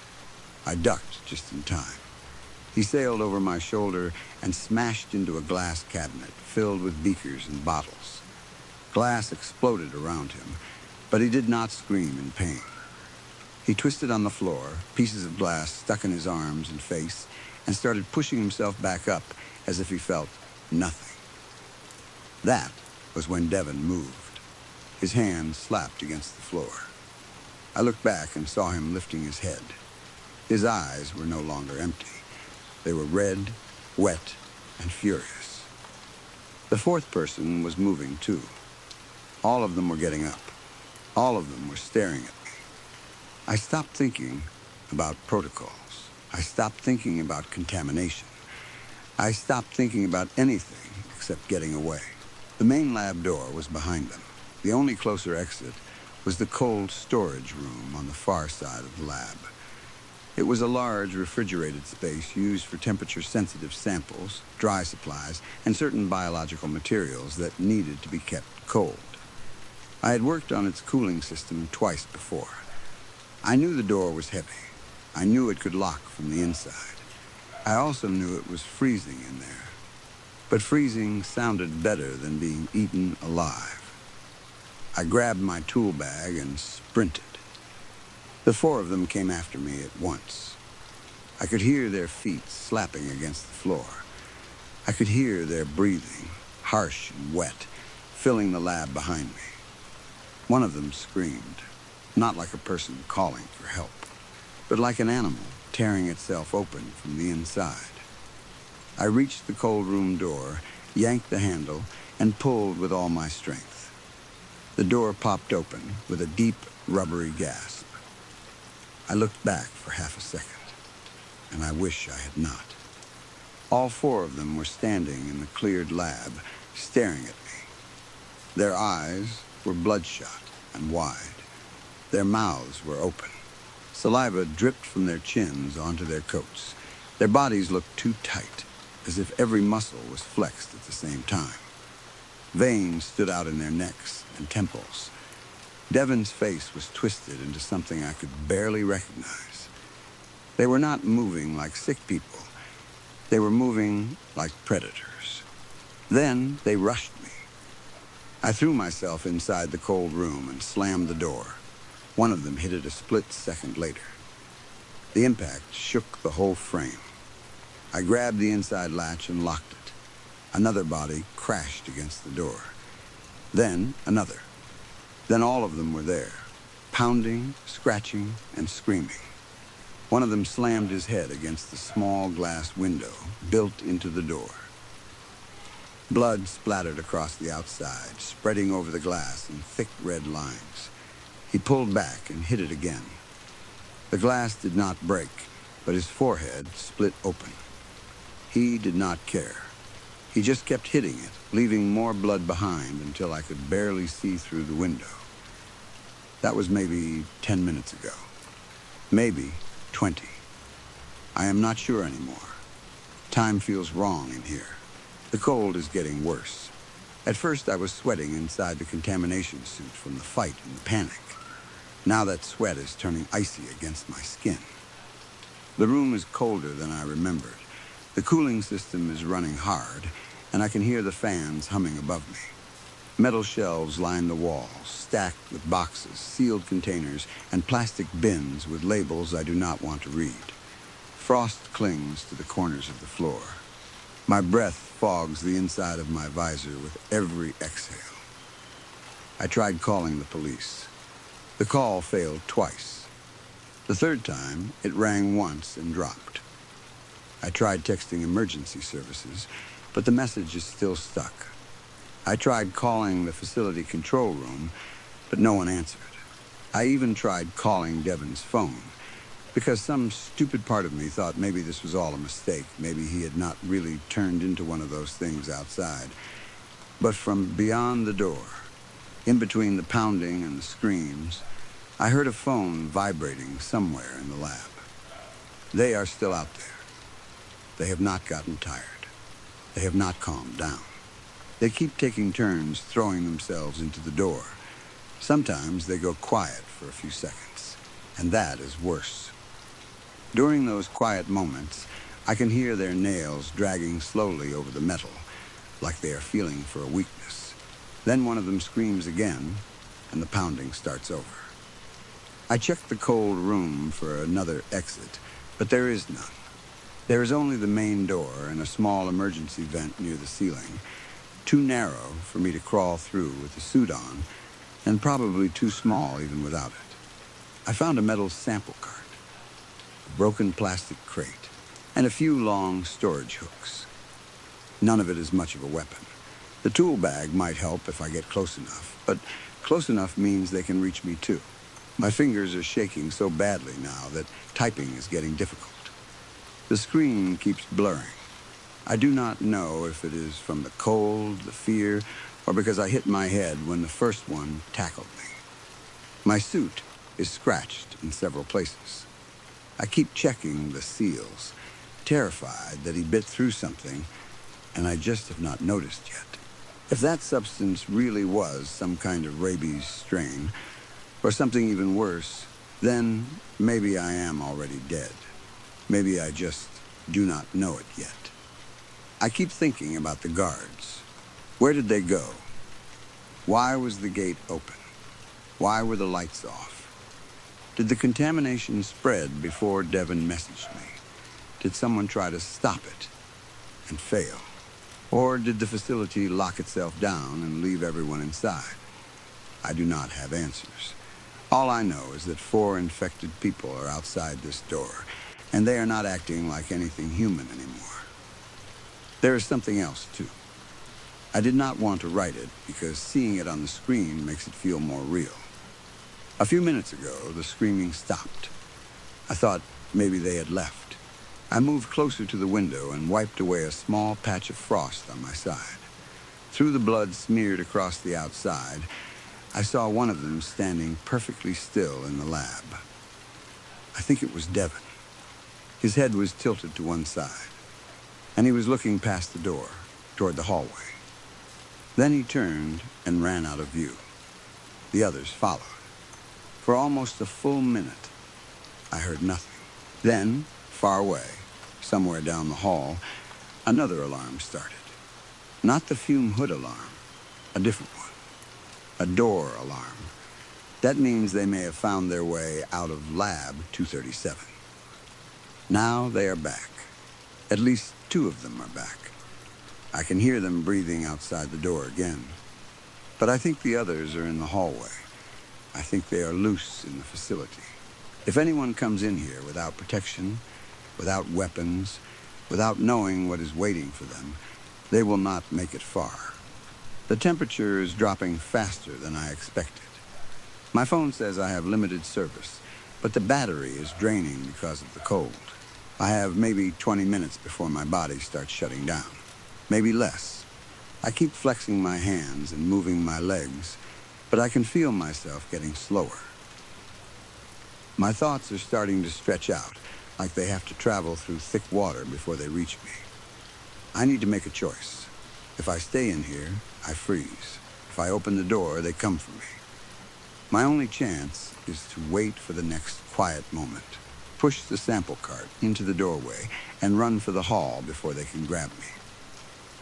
I ducked just in time. He sailed over my shoulder and smashed into a glass cabinet filled with beakers and bottles. Glass exploded around him, but he did not scream in pain. He twisted on the floor, pieces of glass stuck in his arms and face, and started pushing himself back up as if he felt nothing. That was when Devon moved. His hand slapped against the floor. I looked back and saw him lifting his head. His eyes were no longer empty. They were red, wet, and furious. The fourth person was moving too. All of them were getting up. All of them were staring at me. I stopped thinking about protocols. I stopped thinking about contamination. I stopped thinking about anything except getting away. The main lab door was behind them. The only closer exit was the cold storage room on the far side of the lab. It was a large refrigerated space used for temperature-sensitive samples, dry supplies, and certain biological materials that needed to be kept cold. I had worked on its cooling system twice before. I knew the door was heavy. I knew it could lock from the inside. I also knew it was freezing in there. But freezing sounded better than being eaten alive. I grabbed my tool bag and sprinted. The four of them came after me at once. I could hear their feet slapping against the floor. I could hear their breathing, harsh and wet, filling the lab behind me. One of them screamed, not like a person calling for help, but like an animal tearing itself open from the inside. I reached the cold room door, yanked the handle, and pulled with all my strength. The door popped open with a deep, rubbery gasp. I looked back for half a second, and I wish I had not. All four of them were standing in the cleared lab, staring at me. Their eyes were bloodshot and wide. Their mouths were open. Saliva dripped from their chins onto their coats. Their bodies looked too tight, as if every muscle was flexed at the same time. Veins stood out in their necks and temples. Devon's face was twisted into something I could barely recognize. They were not moving like sick people. They were moving like predators. Then they rushed me. I threw myself inside the cold room and slammed the door. One of them hit it a split second later. The impact shook the whole frame. I grabbed the inside latch and locked it. Another body crashed against the door. Then another. Then all of them were there, pounding, scratching, and screaming. One of them slammed his head against the small glass window built into the door. Blood splattered across the outside, spreading over the glass in thick red lines. He pulled back and hit it again. The glass did not break, but his forehead split open. He did not care. He just kept hitting it, leaving more blood behind until I could barely see through the window. That was maybe 10 minutes ago. Maybe 20. I am not sure anymore. Time feels wrong in here. The cold is getting worse. At first I was sweating inside the contamination suit from the fight and the panic. Now that sweat is turning icy against my skin. The room is colder than I remembered. The cooling system is running hard, and I can hear the fans humming above me. Metal shelves line the walls, stacked with boxes, sealed containers, and plastic bins with labels I do not want to read. Frost clings to the corners of the floor. My breath fogs the inside of my visor with every exhale. I tried calling the police. The call failed twice. The third time, it rang once and dropped. I tried texting emergency services, but the message is still stuck. I tried calling the facility control room, but no one answered. I even tried calling Devin's phone, because some stupid part of me thought maybe this was all a mistake. Maybe he had not really turned into one of those things outside. But from beyond the door, in between the pounding and the screams, I heard a phone vibrating somewhere in the lab. They are still out there. They have not gotten tired. They have not calmed down. They keep taking turns throwing themselves into the door. Sometimes they go quiet for a few seconds, and that is worse. During those quiet moments, I can hear their nails dragging slowly over the metal, like they are feeling for a weakness. Then one of them screams again, and the pounding starts over. I check the cold room for another exit, but there is none. There is only the main door and a small emergency vent near the ceiling, too narrow for me to crawl through with the suit on, and probably too small even without it. I found a metal sample cart, a broken plastic crate, and a few long storage hooks. None of it is much of a weapon. The tool bag might help if I get close enough, but close enough means they can reach me too. My fingers are shaking so badly now that typing is getting difficult. The screen keeps blurring. I do not know if it is from the cold, the fear, or because I hit my head when the first one tackled me. My suit is scratched in several places. I keep checking the seals, terrified that he bit through something, and I just have not noticed yet. If that substance really was some kind of rabies strain, or something even worse, then maybe I am already dead. Maybe I just do not know it yet. I keep thinking about the guards. Where did they go? Why was the gate open? Why were the lights off? Did the contamination spread before Devin messaged me? Did someone try to stop it and fail? Or did the facility lock itself down and leave everyone inside? I do not have answers. All I know is that 4 infected people are outside this door, and they are not acting like anything human anymore. There is something else, too. I did not want to write it because seeing it on the screen makes it feel more real. A few minutes ago, the screaming stopped. I thought maybe they had left. I moved closer to the window and wiped away a small patch of frost on my side. Through the blood smeared across the outside, I saw one of them standing perfectly still in the lab. I think it was Devin. His head was tilted to one side, and he was looking past the door, toward the hallway. Then he turned and ran out of view. The others followed. For almost a full minute, I heard nothing. Then, far away, somewhere down the hall, another alarm started. Not the fume hood alarm, a different one. A door alarm. That means they may have found their way out of Lab 237. Now they are back. At least 2 of them are back. I can hear them breathing outside the door again. But I think the others are in the hallway. I think they are loose in the facility. If anyone comes in here without protection, without weapons, without knowing what is waiting for them, they will not make it far. The temperature is dropping faster than I expected. My phone says I have limited service, but the battery is draining because of the cold. I have maybe 20 minutes before my body starts shutting down. Maybe less. I keep flexing my hands and moving my legs, but I can feel myself getting slower. My thoughts are starting to stretch out, like they have to travel through thick water before they reach me. I need to make a choice. If I stay in here, I freeze. If I open the door, they come for me. My only chance is to wait for the next quiet moment, push the sample cart into the doorway, and run for the hall before they can grab me.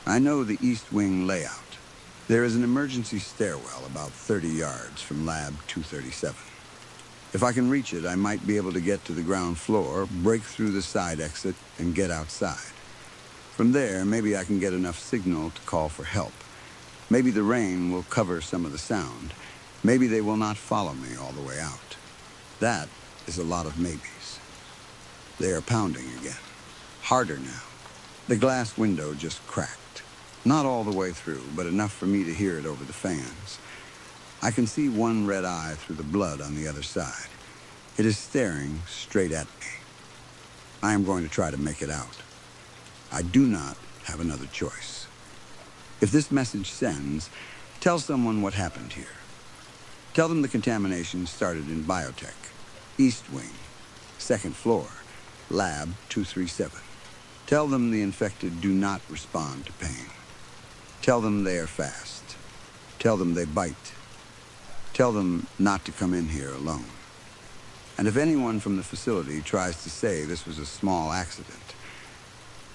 I know the East Wing layout. There is an emergency stairwell about 30 yards from Lab 237. If I can reach it, I might be able to get to the ground floor, break through the side exit, and get outside. From there, maybe I can get enough signal to call for help. Maybe the rain will cover some of the sound. Maybe they will not follow me all the way out. That is a lot of maybes. They are pounding again. harder now. The glass window just cracked. Not all the way through, but enough for me to hear it over the fans. I can see one red eye through the blood on the other side. It is staring straight at me. I am going to try to make it out. I do not have another choice. If this message sends, tell someone what happened here. Tell them the contamination started in biotech, East Wing, second floor, Lab 237. Tell them the infected do not respond to pain. Tell them they are fast. Tell them they bite. Tell them not to come in here alone. And if anyone from the facility tries to say this was a small accident,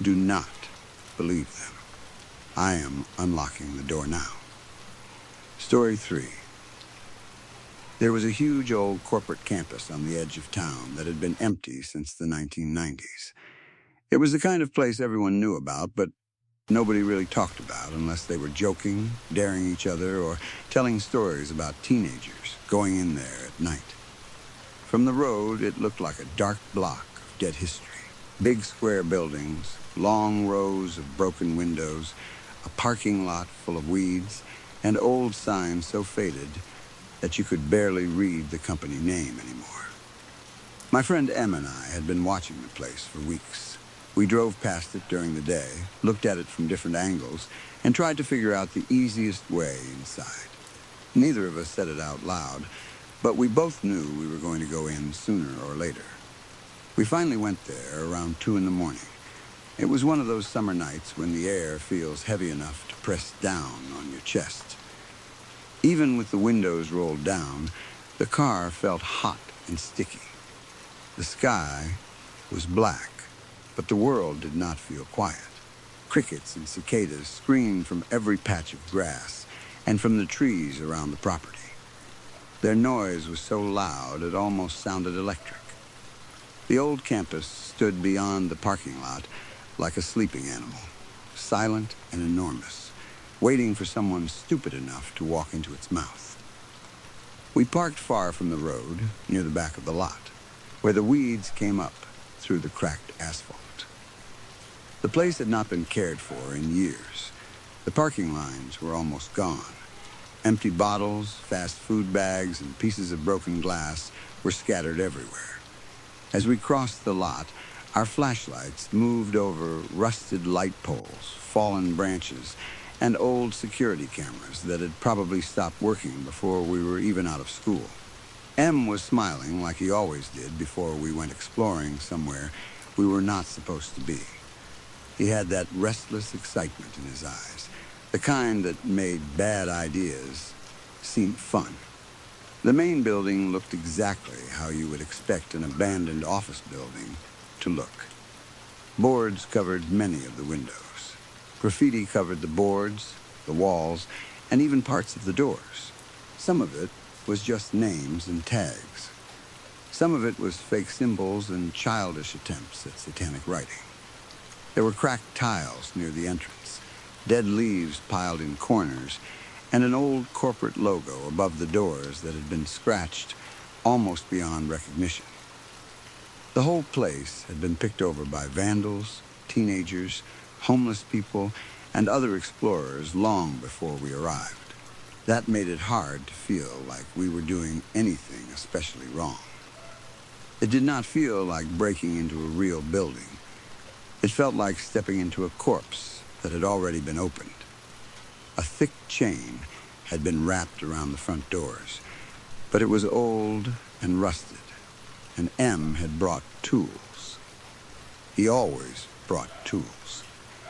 do not believe them. I am unlocking the door now. Story 3. There was a huge old corporate campus on the edge of town that had been empty since the 1990s. It was the kind of place everyone knew about, but nobody really talked about unless they were joking, daring each other, or telling stories about teenagers going in there at night. From the road, it looked like a dark block of dead history. Big square buildings, long rows of broken windows, a parking lot full of weeds, and old signs so faded that you could barely read the company name anymore. My friend Em and I had been watching the place for weeks. We drove past it during the day, looked at it from different angles, and tried to figure out the easiest way inside. Neither of us said it out loud, but we both knew we were going to go in sooner or later. We finally went there around 2 in the morning. It was one of those summer nights when the air feels heavy enough to press down on your chest. Even with the windows rolled down, the car felt hot and sticky. The sky was black, but the world did not feel quiet. Crickets and cicadas screamed from every patch of grass and from the trees around the property. Their noise was so loud it almost sounded electric. The old campus stood beyond the parking lot like a sleeping animal, silent and enormous, waiting for someone stupid enough to walk into its mouth. We parked far from the road, near the back of the lot, where the weeds came up through the cracked asphalt. The place had not been cared for in years. The parking lines were almost gone. Empty bottles, fast food bags, and pieces of broken glass were scattered everywhere. As we crossed the lot, our flashlights moved over rusted light poles, fallen branches, and old security cameras that had probably stopped working before we were even out of school. Em was smiling like he always did before we went exploring somewhere we were not supposed to be. He had that restless excitement in his eyes, the kind that made bad ideas seem fun. The main building looked exactly how you would expect an abandoned office building to look. Boards covered many of the windows. Graffiti covered the boards, the walls, and even parts of the doors. Some of it was just names and tags. Some of it was fake symbols and childish attempts at satanic writing. There were cracked tiles near the entrance, dead leaves piled in corners, and an old corporate logo above the doors that had been scratched almost beyond recognition. The whole place had been picked over by vandals, teenagers, homeless people, and other explorers long before we arrived. That made it hard to feel like we were doing anything especially wrong. It did not feel like breaking into a real building. It felt like stepping into a corpse that had already been opened. A thick chain had been wrapped around the front doors, but it was old and rusted, and Em had brought tools. He always brought tools.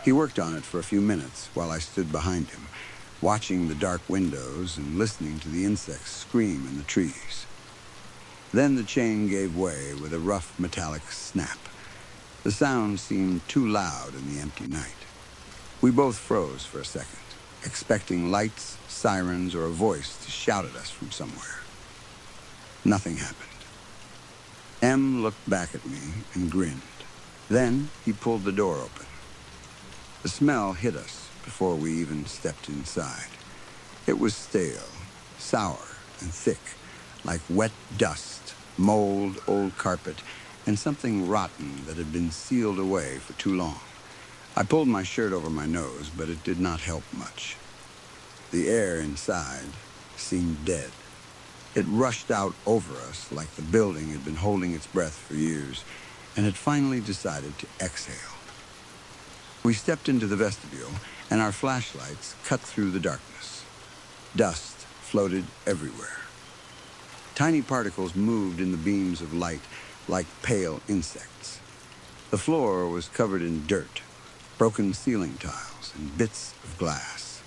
He worked on it for a few minutes while I stood behind him, watching the dark windows and listening to the insects scream in the trees. Then the chain gave way with a rough metallic snap. The sound seemed too loud in the empty night. We both froze for a second, expecting lights, sirens, or a voice to shout at us from somewhere. Nothing happened. Em looked back at me and grinned. Then he pulled the door open. The smell hit us before we even stepped inside. It was stale, sour, and thick, like wet dust, mold, old carpet, and something rotten that had been sealed away for too long. I pulled my shirt over my nose, but it did not help much. The air inside seemed dead. It rushed out over us like the building had been holding its breath for years and had finally decided to exhale. We stepped into the vestibule, and our flashlights cut through the darkness. Dust floated everywhere. Tiny particles moved in the beams of light like pale insects. The floor was covered in dirt, broken ceiling tiles, and bits of glass.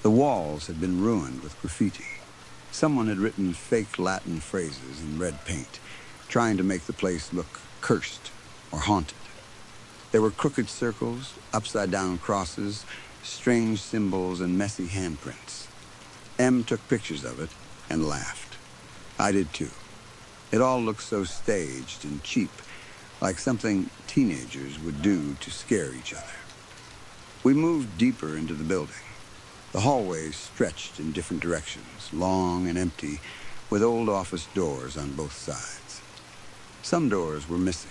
The walls had been ruined with graffiti. Someone had written fake Latin phrases in red paint, trying to make the place look cursed or haunted. There were crooked circles, upside-down crosses, strange symbols, and messy handprints. Em took pictures of it and laughed. I did too. It all looked so staged and cheap, like something teenagers would do to scare each other. We moved deeper into the building. The hallways stretched in different directions, long and empty, with old office doors on both sides. Some doors were missing.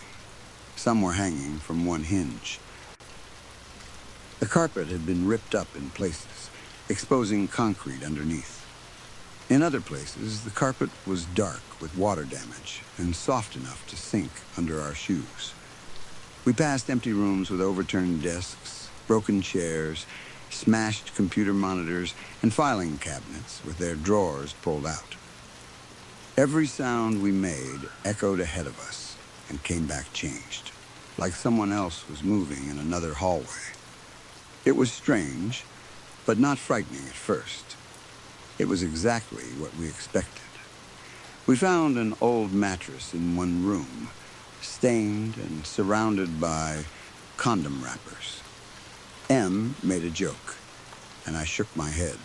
Some were hanging from one hinge. The carpet had been ripped up in places, exposing concrete underneath. In other places, the carpet was dark with water damage and soft enough to sink under our shoes. We passed empty rooms with overturned desks, broken chairs, smashed computer monitors, and filing cabinets with their drawers pulled out. Every sound we made echoed ahead of us and came back changed, like someone else was moving in another hallway. It was strange, but not frightening at first. It was exactly what we expected. We found an old mattress in one room, stained and surrounded by condom wrappers. Em made a joke, and I shook my head,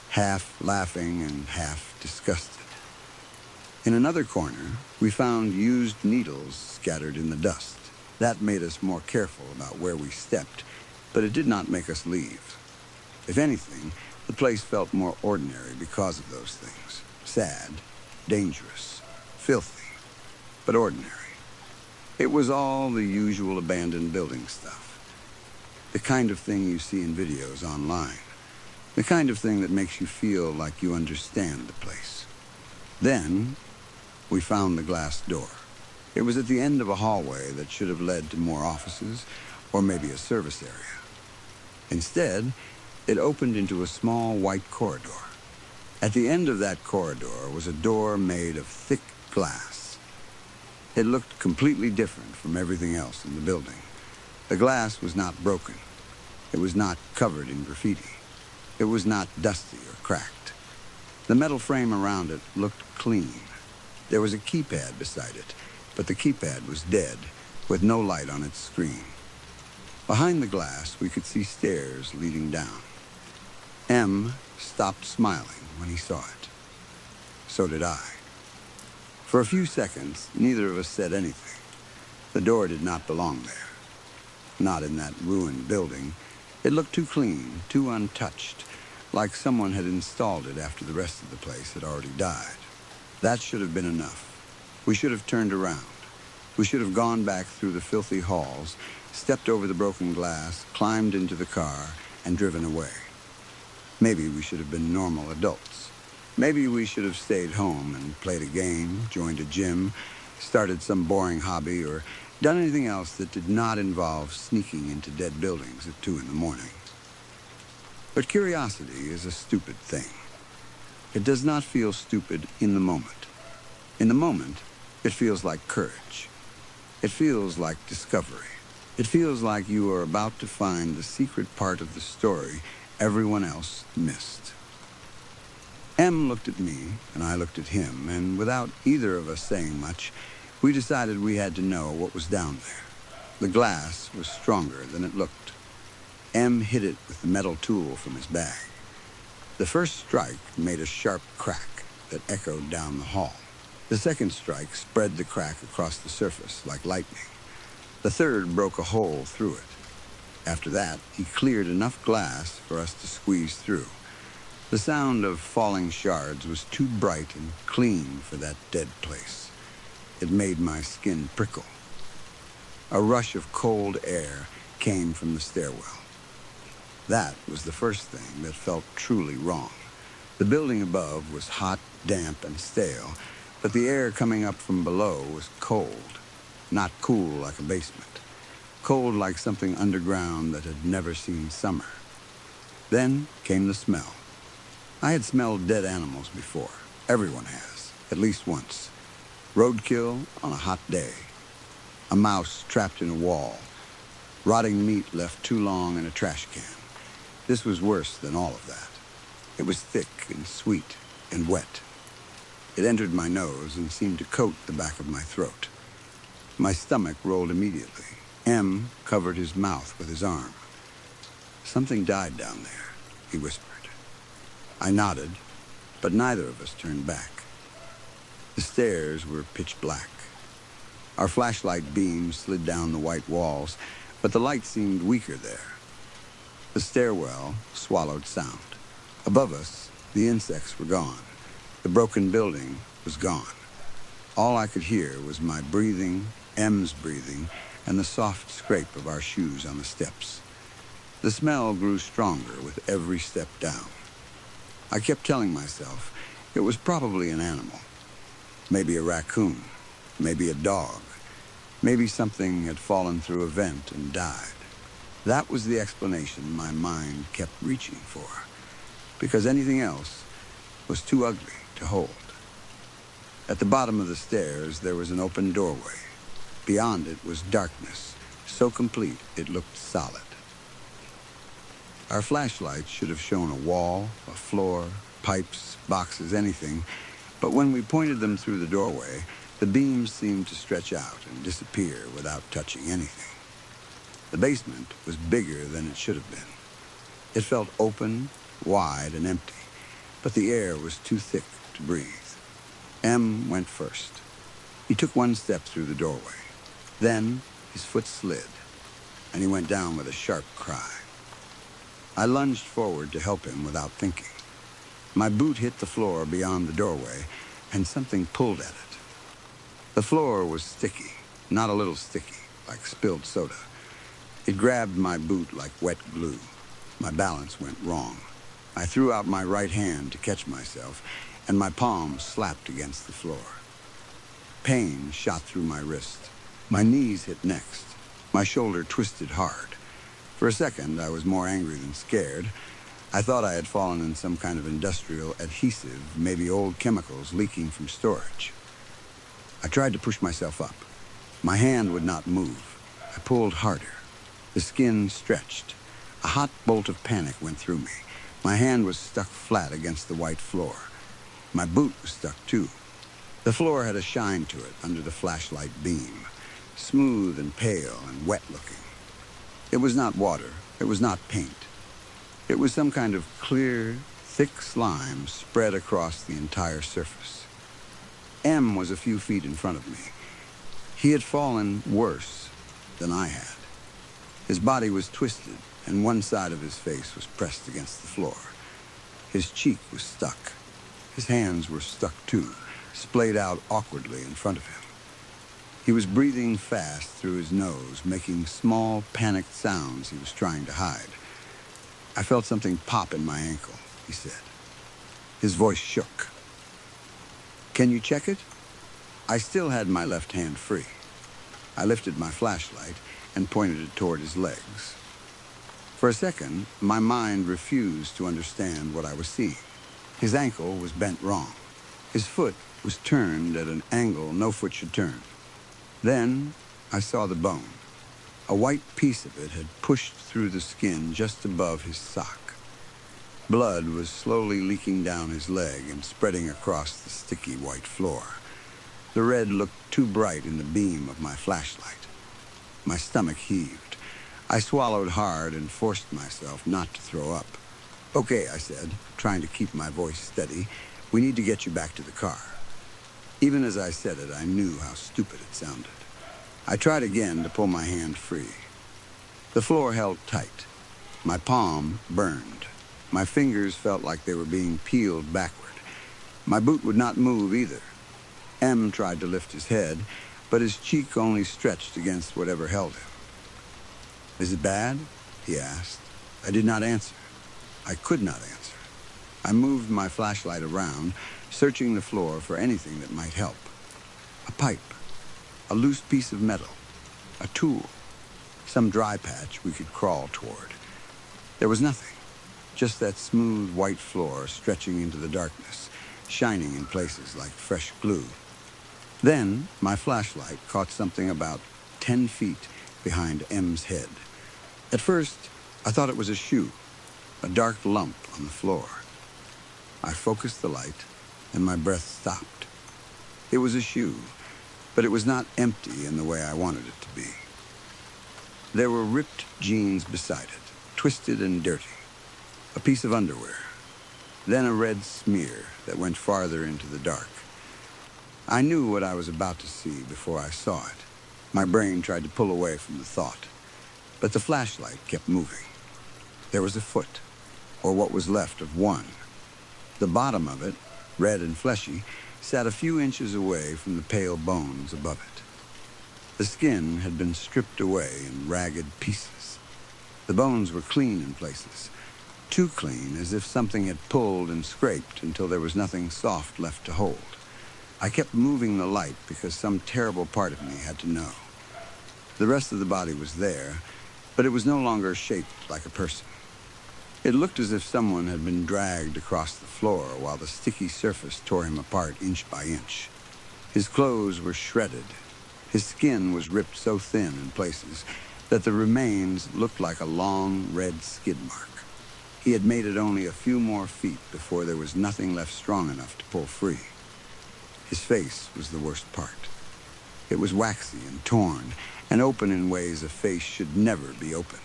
half laughing and half disgusted. In another corner, we found used needles scattered in the dust. That made us more careful about where we stepped, but it did not make us leave. If anything, the place felt more ordinary because of those things. Sad, dangerous, filthy, but ordinary. It was all the usual abandoned building stuff. The kind of thing you see in videos online. The kind of thing that makes you feel like you understand the place. Then, we found the glass door. It was at the end of a hallway that should have led to more offices or maybe a service area. Instead, it opened into a small white corridor. At the end of that corridor was a door made of thick glass. It looked completely different from everything else in the building. The glass was not broken. It was not covered in graffiti. It was not dusty or cracked. The metal frame around it looked clean. There was a keypad beside it, but the keypad was dead, with no light on its screen. Behind the glass, we could see stairs leading down. Em stopped smiling when he saw it. So did I. For a few seconds, neither of us said anything. The door did not belong there. Not in that ruined building. It looked too clean, too untouched, like someone had installed it after the rest of the place had already died. That should have been enough. We should have turned around. We should have gone back through the filthy halls, stepped over the broken glass, climbed into the car, and driven away. Maybe we should have been normal adults. Maybe we should have stayed home and played a game, joined a gym, started some boring hobby, or done anything else that did not involve sneaking into dead buildings at 2 a.m. But curiosity is a stupid thing. It does not feel stupid in the moment. In the moment, it feels like courage. It feels like discovery. It feels like you are about to find the secret part of the story everyone else missed. Em looked at me, and I looked at him, and without either of us saying much, we decided we had to know what was down there. The glass was stronger than it looked. Em hit it with the metal tool from his bag. The first strike made a sharp crack that echoed down the hall. The second strike spread the crack across the surface like lightning. The third broke a hole through it. After that, he cleared enough glass for us to squeeze through. The sound of falling shards was too bright and clean for that dead place. It made my skin prickle. A rush of cold air came from the stairwell. That was the first thing that felt truly wrong. The building above was hot, damp, and stale, but the air coming up from below was cold, not cool like a basement. Cold like something underground that had never seen summer. Then came the smell. I had smelled dead animals before. Everyone has, at least once. Roadkill on a hot day. A mouse trapped in a wall. Rotting meat left too long in a trash can. This was worse than all of that. It was thick and sweet and wet. It entered my nose and seemed to coat the back of my throat. My stomach rolled immediately. M covered his mouth with his arm. "Something died down there," he whispered. I nodded, but neither of us turned back. The stairs were pitch black. Our flashlight beams slid down the white walls, but the light seemed weaker there. The stairwell swallowed sound. Above us, the insects were gone. The broken building was gone. All I could hear was my breathing, M's breathing, and the soft scrape of our shoes on the steps. The smell grew stronger with every step down. I kept telling myself it was probably an animal. Maybe a raccoon, maybe a dog, maybe something had fallen through a vent and died. That was the explanation my mind kept reaching for, because anything else was too ugly to hold. At the bottom of the stairs, there was an open doorway. Beyond it was darkness, so complete it looked solid. Our flashlights should have shown a wall, a floor, pipes, boxes, anything, but when we pointed them through the doorway, the beams seemed to stretch out and disappear without touching anything. The basement was bigger than it should have been. It felt open, wide, and empty, but the air was too thick to breathe. M went first. He took one step through the doorway. Then his foot slid, and he went down with a sharp cry. I lunged forward to help him without thinking. My boot hit the floor beyond the doorway, and something pulled at it. The floor was sticky, not a little sticky, like spilled soda. It grabbed my boot like wet glue. My balance went wrong. I threw out my right hand to catch myself, and my palm slapped against the floor. Pain shot through my wrist. My knees hit next. My shoulder twisted hard. For a second, I was more angry than scared. I thought I had fallen in some kind of industrial adhesive, maybe old chemicals leaking from storage. I tried to push myself up. My hand would not move. I pulled harder. The skin stretched. A hot bolt of panic went through me. My hand was stuck flat against the white floor. My boot was stuck too. The floor had a shine to it under the flashlight beam, smooth and pale and wet-looking. It was not water. It was not paint. It was some kind of clear, thick slime spread across the entire surface. M was a few feet in front of me. He had fallen worse than I had. His body was twisted, and one side of his face was pressed against the floor. His cheek was stuck. His hands were stuck too, splayed out awkwardly in front of him. He was breathing fast through his nose, making small, panicked sounds he was trying to hide. "I felt something pop in my ankle," he said. His voice shook. "Can you check it?" I still had my left hand free. I lifted my flashlight and pointed it toward his legs. For a second, my mind refused to understand what I was seeing. His ankle was bent wrong. His foot was turned at an angle no foot should turn. Then I saw the bone. A white piece of it had pushed through the skin just above his sock. Blood was slowly leaking down his leg and spreading across the sticky white floor. The red looked too bright in the beam of my flashlight. My stomach heaved. I swallowed hard and forced myself not to throw up. "Okay," I said, trying to keep my voice steady. "We need to get you back to the car." Even as I said it, I knew how stupid it sounded. I tried again to pull my hand free. The floor held tight. My palm burned. My fingers felt like they were being peeled backward. My boot would not move either. M tried to lift his head, but his cheek only stretched against whatever held him. "Is it bad?" he asked. I did not answer. I could not answer. I moved my flashlight around, searching the floor for anything that might help. A pipe, a loose piece of metal, a tool, some dry patch we could crawl toward. There was nothing, just that smooth white floor stretching into the darkness, shining in places like fresh glue. Then my flashlight caught something about 10 feet behind M's head. At first, I thought it was a shoe, a dark lump on the floor. I focused the light, and my breath stopped. It was a shoe, but it was not empty in the way I wanted it to be. There were ripped jeans beside it, twisted and dirty, a piece of underwear, then a red smear that went farther into the dark. I knew what I was about to see before I saw it. My brain tried to pull away from the thought, but the flashlight kept moving. There was a foot, or what was left of one. The bottom of it, red and fleshy, sat a few inches away from the pale bones above it. The skin had been stripped away in ragged pieces. The bones were clean in places, too clean as if something had pulled and scraped until there was nothing soft left to hold. I kept moving the light because some terrible part of me had to know. The rest of the body was there, but it was no longer shaped like a person. It looked as if someone had been dragged across the floor while the sticky surface tore him apart inch by inch. His clothes were shredded. His skin was ripped so thin in places that the remains looked like a long red skid mark. He had made it only a few more feet before there was nothing left strong enough to pull free. His face was the worst part. It was waxy and torn, and open in ways a face should never be open.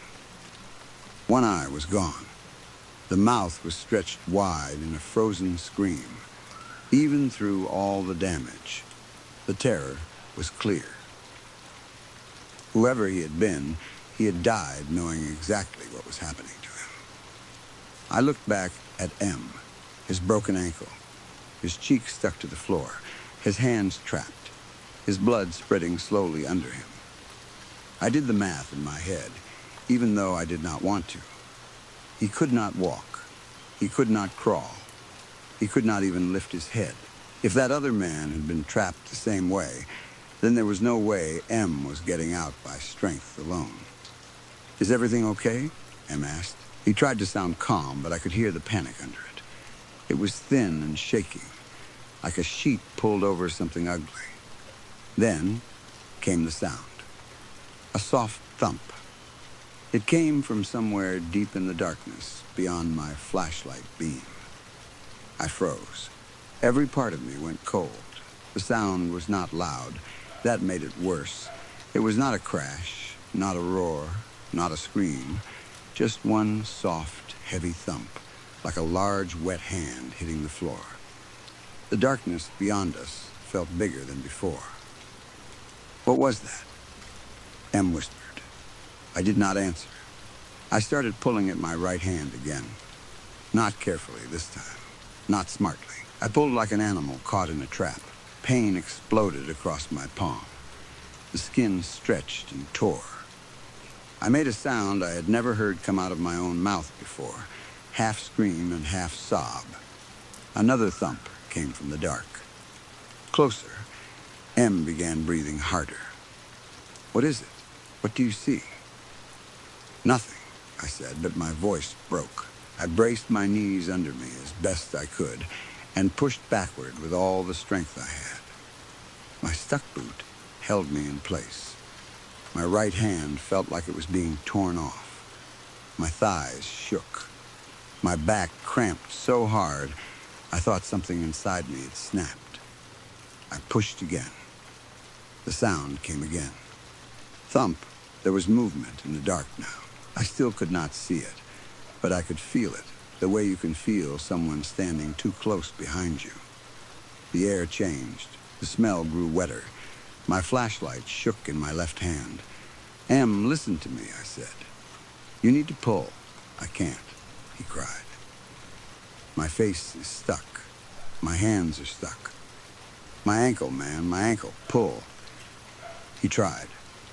One eye was gone. The mouth was stretched wide in a frozen scream. Even through all the damage, the terror was clear. Whoever he had died knowing exactly what was happening to him. I looked back at M, his broken ankle, his cheek stuck to the floor, his hands trapped, his blood spreading slowly under him. I did the math in my head, even though I did not want to. He could not walk. He could not crawl. He could not even lift his head. If that other man had been trapped the same way, then there was no way M was getting out by strength alone. "Is everything okay?" M asked. He tried to sound calm, but I could hear the panic under it. It was thin and shaking, like a sheet pulled over something ugly. Then came the sound. A soft thump. It came from somewhere deep in the darkness, beyond my flashlight beam. I froze. Every part of me went cold. The sound was not loud. That made it worse. It was not a crash, not a roar, not a scream. Just one soft, heavy thump, like a large, wet hand hitting the floor. The darkness beyond us felt bigger than before. "What was that?" M whispered. I did not answer. I started pulling at my right hand again. Not carefully this time. Not smartly. I pulled like an animal caught in a trap. Pain exploded across my palm. The skin stretched and tore. I made a sound I had never heard come out of my own mouth before, half scream and half sob. Another thump came from the dark. Closer. M began breathing harder. "What is it? What do you see?" "Nothing," I said, but my voice broke. I braced my knees under me as best I could and pushed backward with all the strength I had. My stuck boot held me in place. My right hand felt like it was being torn off. My thighs shook. My back cramped so hard, I thought something inside me had snapped. I pushed again. The sound came again. Thump. There was movement in the dark now. I still could not see it, but I could feel it, the way you can feel someone standing too close behind you. The air changed. The smell grew wetter. My flashlight shook in my left hand. "Em, listen to me," I said. "You need to pull." "I can't," he cried. "My face is stuck. My hands are stuck. My ankle, man, my ankle. Pull." He tried.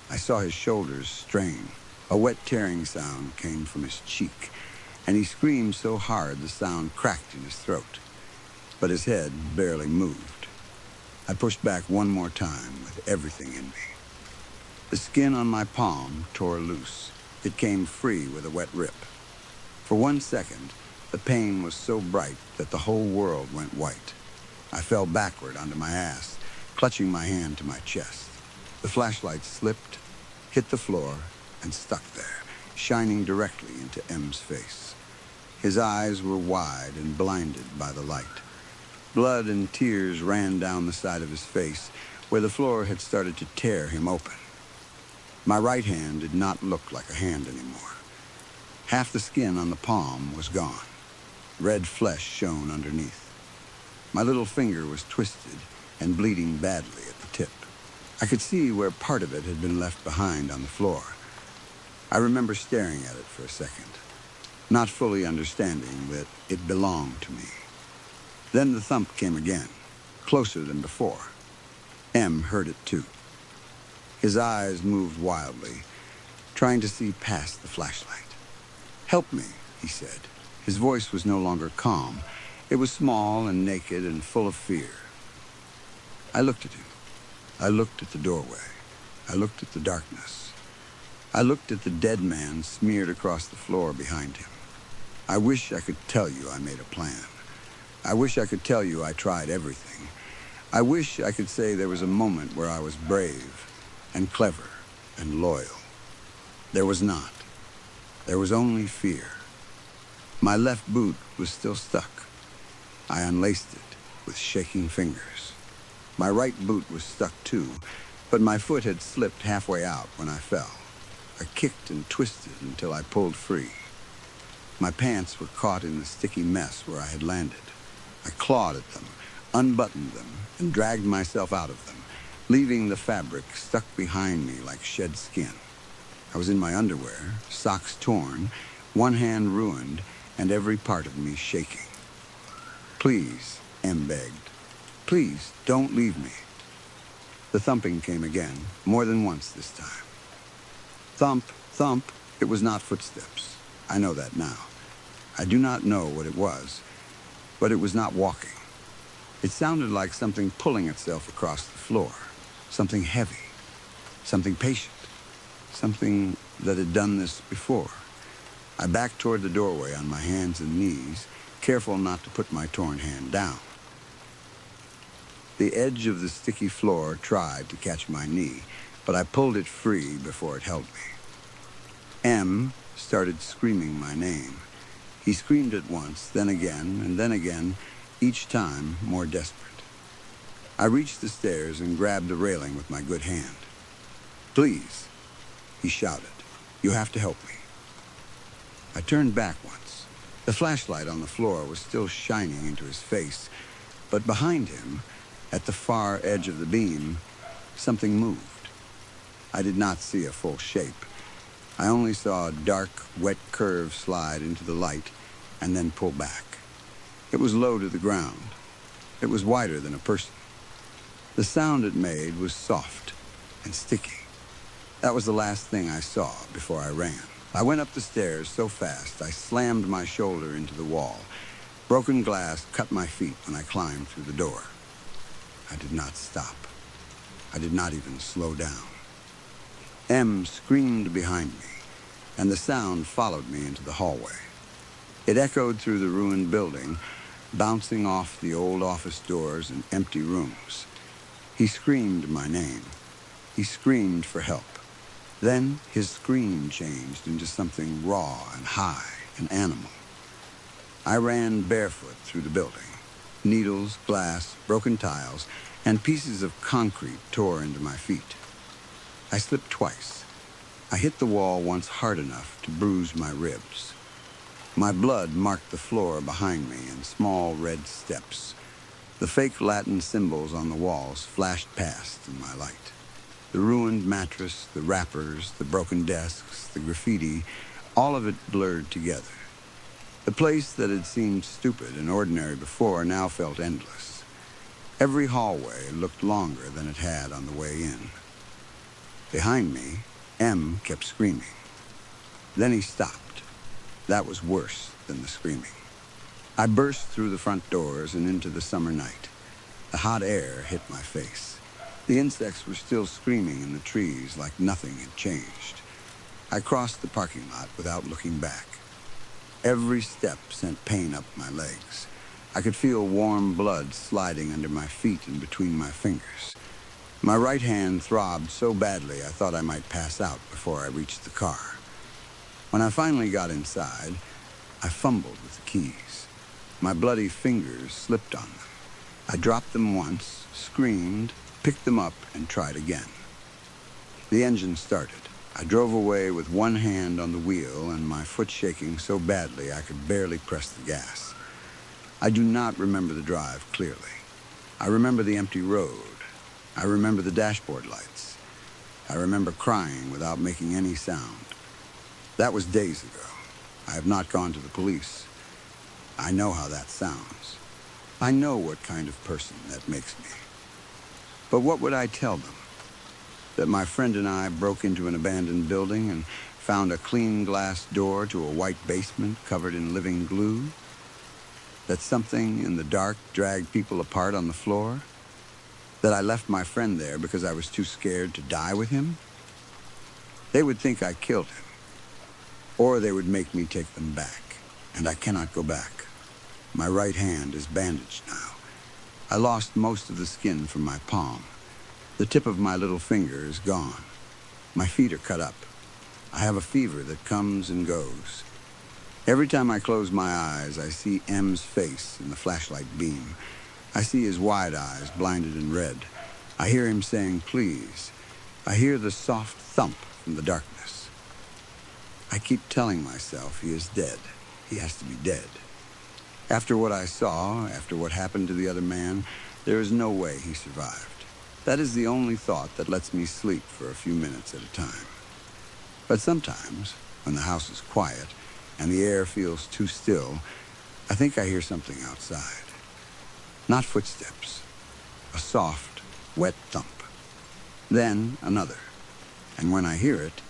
I saw his shoulders strain. A wet tearing sound came from his cheek, and he screamed so hard the sound cracked in his throat. But his head barely moved. I pushed back one more time with everything in me. The skin on my palm tore loose. It came free with a wet rip. For 1 second, the pain was so bright that the whole world went white. I fell backward onto my ass, clutching my hand to my chest. The flashlight slipped, hit the floor, and stuck there, shining directly into M's face. His eyes were wide and blinded by the light. Blood and tears ran down the side of his face, where the floor had started to tear him open. My right hand did not look like a hand anymore. Half the skin on the palm was gone. Red flesh shone underneath. My little finger was twisted and bleeding badly at the tip. I could see where part of it had been left behind on the floor. I remember staring at it for a second, not fully understanding that it belonged to me. Then the thump came again, closer than before. M heard it too. His eyes moved wildly, trying to see past the flashlight. "Help me," he said. His voice was no longer calm. It was small and naked and full of fear. I looked at him. I looked at the doorway. I looked at the darkness. I looked at the dead man smeared across the floor behind him. I wish I could tell you I made a plan. I wish I could tell you I tried everything. I wish I could say there was a moment where I was brave and clever and loyal. There was not. There was only fear. My left boot was still stuck. I unlaced it with shaking fingers. My right boot was stuck too, but my foot had slipped halfway out when I fell. I kicked and twisted until I pulled free. My pants were caught in the sticky mess where I had landed. I clawed at them, unbuttoned them, and dragged myself out of them, leaving the fabric stuck behind me like shed skin. I was in my underwear, socks torn, one hand ruined, and every part of me shaking. "Please," M begged. "Please, don't leave me." The thumping came again, more than once this time. Thump, thump, it was not footsteps. I know that now. I do not know what it was, but it was not walking. It sounded like something pulling itself across the floor, something heavy, something patient, something that had done this before. I backed toward the doorway on my hands and knees, careful not to put my torn hand down. The edge of the sticky floor tried to catch my knee, but I pulled it free before it held me. M started screaming my name. He screamed it once, then again, and then again, each time more desperate. I reached the stairs and grabbed the railing with my good hand. "Please," he shouted. "You have to help me." I turned back once. The flashlight on the floor was still shining into his face, but behind him, at the far edge of the beam, something moved. I did not see a full shape. I only saw a dark, wet curve slide into the light and then pull back. It was low to the ground. It was wider than a person. The sound it made was soft and sticky. That was the last thing I saw before I ran. I went up the stairs so fast I slammed my shoulder into the wall. Broken glass cut my feet when I climbed through the door. I did not stop. I did not even slow down. M screamed behind me, and the sound followed me into the hallway. It echoed through the ruined building, bouncing off the old office doors and empty rooms. He screamed my name. He screamed for help. Then his scream changed into something raw and high, an animal. I ran barefoot through the building. Needles, glass, broken tiles, and pieces of concrete tore into my feet. I slipped twice. I hit the wall once hard enough to bruise my ribs. My blood marked the floor behind me in small red steps. The fake Latin symbols on the walls flashed past in my light. The ruined mattress, the wrappers, the broken desks, the graffiti, all of it blurred together. The place that had seemed stupid and ordinary before now felt endless. Every hallway looked longer than it had on the way in. Behind me, M kept screaming. Then he stopped. That was worse than the screaming. I burst through the front doors and into the summer night. The hot air hit my face. The insects were still screaming in the trees like nothing had changed. I crossed the parking lot without looking back. Every step sent pain up my legs. I could feel warm blood sliding under my feet and between my fingers. My right hand throbbed so badly I thought I might pass out before I reached the car. When I finally got inside, I fumbled with the keys. My bloody fingers slipped on them. I dropped them once, screamed, picked them up, and tried again. The engine started. I drove away with one hand on the wheel and my foot shaking so badly I could barely press the gas. I do not remember the drive clearly. I remember the empty road. I remember the dashboard lights. I remember crying without making any sound. That was days ago. I have not gone to the police. I know how that sounds. I know what kind of person that makes me. But what would I tell them? That my friend and I broke into an abandoned building and found a clean glass door to a white basement covered in living glue? That something in the dark dragged people apart on the floor? That I left my friend there because I was too scared to die with him? They would think I killed him. Or they would make me take them back. And I cannot go back. My right hand is bandaged now. I lost most of the skin from my palm. The tip of my little finger is gone. My feet are cut up. I have a fever that comes and goes. Every time I close my eyes, I see M's face in the flashlight beam. I see his wide eyes blinded in red. I hear him saying, please. I hear the soft thump from the darkness. I keep telling myself he is dead. He has to be dead. After what I saw, after what happened to the other man, there is no way he survived. That is the only thought that lets me sleep for a few minutes at a time. But sometimes, when the house is quiet and the air feels too still, I think I hear something outside. Not footsteps. A soft, wet thump. Then another. And when I hear it,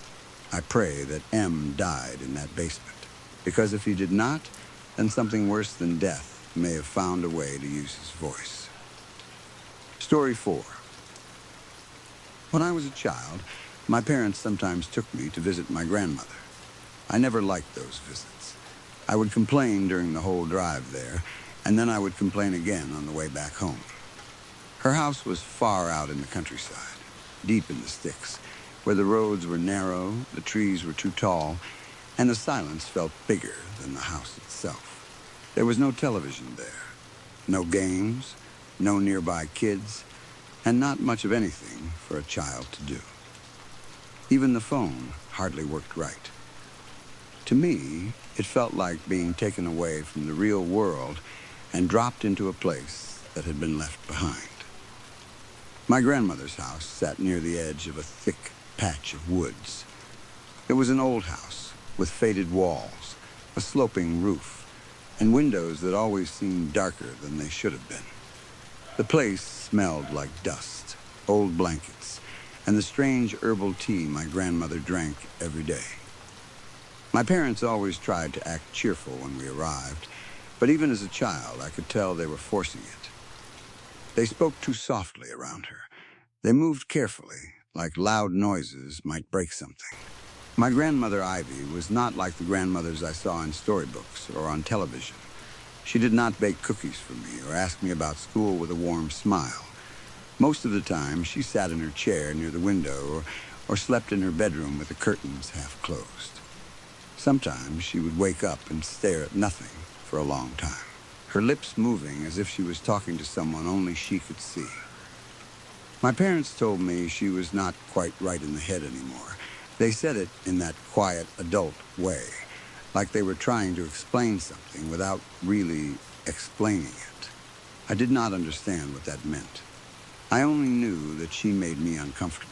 I pray that M died in that basement. Because if he did not, then something worse than death may have found a way to use his voice. Story 4. When I was a child, my parents sometimes took me to visit my grandmother. I never liked those visits. I would complain during the whole drive there, and then I would complain again on the way back home. Her house was far out in the countryside, deep in the sticks, where the roads were narrow, the trees were too tall, and the silence felt bigger than the house itself. There was no television there, no games, no nearby kids, and not much of anything for a child to do. Even the phone hardly worked right. To me, it felt like being taken away from the real world and dropped into a place that had been left behind. My grandmother's house sat near the edge of a thick patch of woods. It was an old house with faded walls, a sloping roof, and windows that always seemed darker than they should have been. The place smelled like dust, old blankets, and the strange herbal tea my grandmother drank every day. My parents always tried to act cheerful when we arrived, but even as a child, I could tell they were forcing it. They spoke too softly around her. They moved carefully, like loud noises might break something. My grandmother Ivy was not like the grandmothers I saw in storybooks or on television. She did not bake cookies for me or ask me about school with a warm smile. Most of the time, she sat in her chair near the window or slept in her bedroom with the curtains half closed. Sometimes she would wake up and stare at nothing for a long time, her lips moving as if she was talking to someone only she could see. My parents told me she was not quite right in the head anymore. They said it in that quiet adult way, like they were trying to explain something without really explaining it. I did not understand what that meant. I only knew that she made me uncomfortable.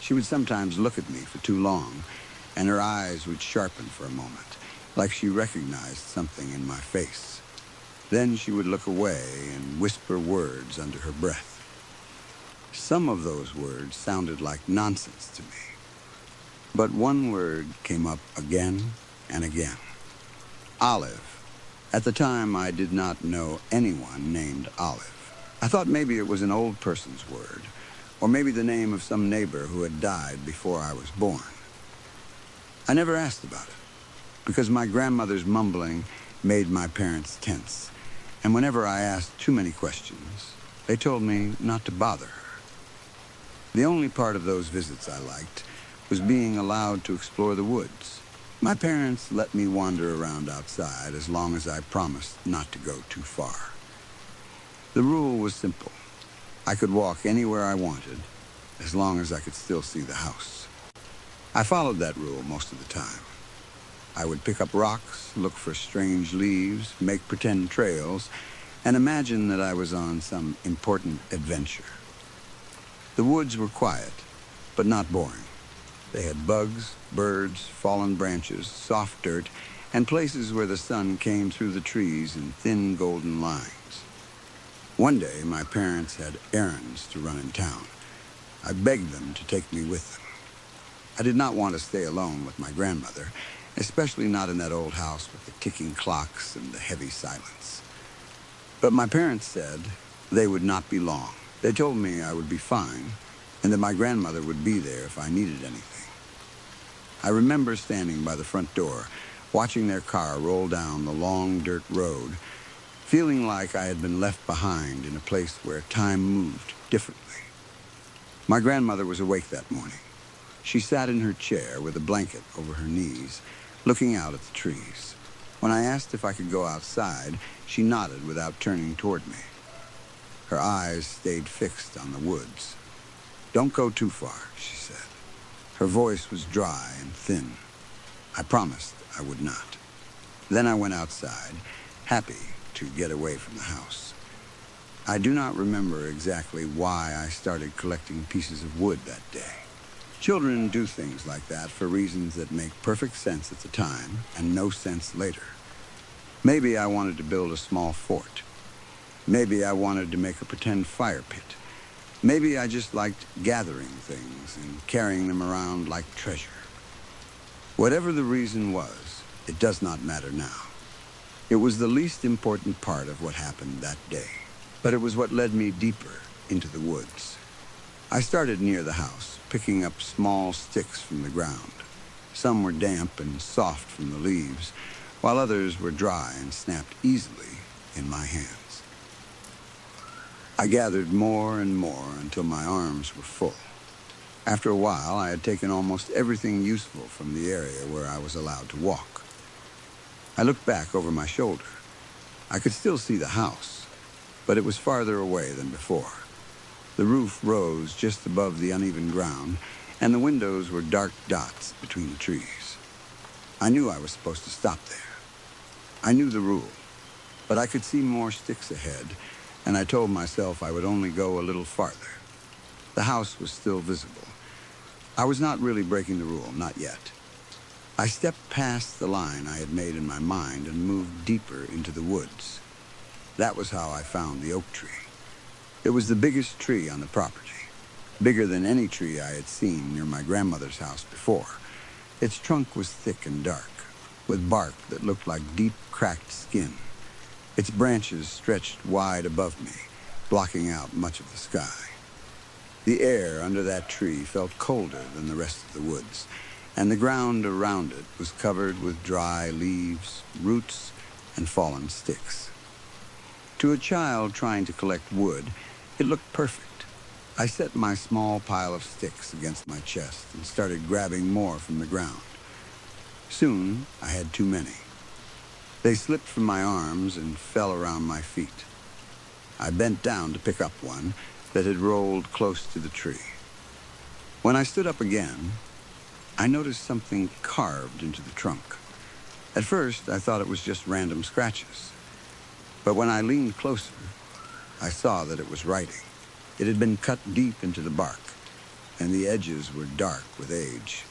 She would sometimes look at me for too long, and her eyes would sharpen for a moment, like she recognized something in my face. Then she would look away and whisper words under her breath. Some of those words sounded like nonsense to me. But one word came up again and again. Olive. At the time, I did not know anyone named Olive. I thought maybe it was an old person's word, or maybe the name of some neighbor who had died before I was born. I never asked about it, because my grandmother's mumbling made my parents tense, and whenever I asked too many questions, they told me not to bother her. The only part of those visits I liked was being allowed to explore the woods. My parents let me wander around outside as long as I promised not to go too far. The rule was simple. I could walk anywhere I wanted, as long as I could still see the house. I followed that rule most of the time. I would pick up rocks, look for strange leaves, make pretend trails, and imagine that I was on some important adventure. The woods were quiet, but not boring. They had bugs, birds, fallen branches, soft dirt, and places where the sun came through the trees in thin golden lines. One day, my parents had errands to run in town. I begged them to take me with them. I did not want to stay alone with my grandmother, especially not in that old house with the ticking clocks and the heavy silence. But my parents said they would not be long. They told me I would be fine, and that my grandmother would be there if I needed anything. I remember standing by the front door, watching their car roll down the long dirt road, feeling like I had been left behind in a place where time moved differently. My grandmother was awake that morning. She sat in her chair with a blanket over her knees, looking out at the trees. When I asked if I could go outside, she nodded without turning toward me. Her eyes stayed fixed on the woods. "Don't go too far," she said. Her voice was dry and thin. I promised I would not. Then I went outside, happy to get away from the house. I do not remember exactly why I started collecting pieces of wood that day. Children do things like that for reasons that make perfect sense at the time and no sense later. Maybe I wanted to build a small fort. Maybe I wanted to make a pretend fire pit. Maybe I just liked gathering things and carrying them around like treasure. Whatever the reason was, it does not matter now. It was the least important part of what happened that day, but it was what led me deeper into the woods. I started near the house, picking up small sticks from the ground. Some were damp and soft from the leaves, while others were dry and snapped easily in my hands. I gathered more and more until my arms were full. After a while, I had taken almost everything useful from the area where I was allowed to walk. I looked back over my shoulder. I could still see the house, but it was farther away than before. The roof rose just above the uneven ground, and the windows were dark dots between the trees. I knew I was supposed to stop there. I knew the rule, but I could see more sticks ahead, and I told myself I would only go a little farther. The house was still visible. I was not really breaking the rule, not yet. I stepped past the line I had made in my mind and moved deeper into the woods. That was how I found the oak tree. It was the biggest tree on the property, bigger than any tree I had seen near my grandmother's house before. Its trunk was thick and dark, with bark that looked like deep, cracked skin. Its branches stretched wide above me, blocking out much of the sky. The air under that tree felt colder than the rest of the woods, and the ground around it was covered with dry leaves, roots, and fallen sticks. To a child trying to collect wood, it looked perfect. I set my small pile of sticks against my chest and started grabbing more from the ground. Soon, I had too many. They slipped from my arms and fell around my feet. I bent down to pick up one that had rolled close to the tree. When I stood up again, I noticed something carved into the trunk. At first, I thought it was just random scratches. But when I leaned closer, I saw that it was writing. It had been cut deep into the bark, and the edges were dark with age.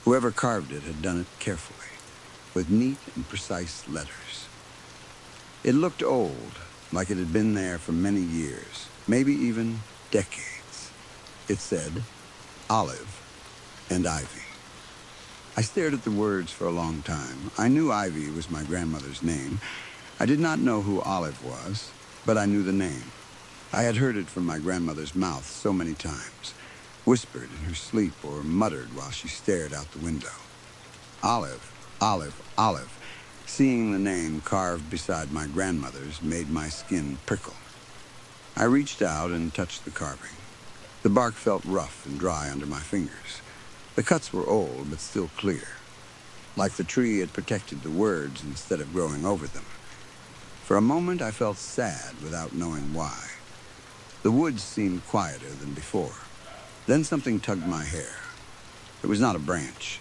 Whoever carved it had done it carefully, with neat and precise letters. It looked old, like it had been there for many years, maybe even decades. It said, Olive and Ivy. I stared at the words for a long time. I knew Ivy was my grandmother's name. I did not know who Olive was, but I knew the name. I had heard it from my grandmother's mouth so many times, whispered in her sleep or muttered while she stared out the window. Olive, Olive, Olive. Seeing the name carved beside my grandmother's made my skin prickle. I reached out and touched the carving. The bark felt rough and dry under my fingers. The cuts were old, but still clear. Like the tree had protected the words instead of growing over them. For a moment, I felt sad without knowing why. The woods seemed quieter than before. Then something tugged my hair. It was not a branch.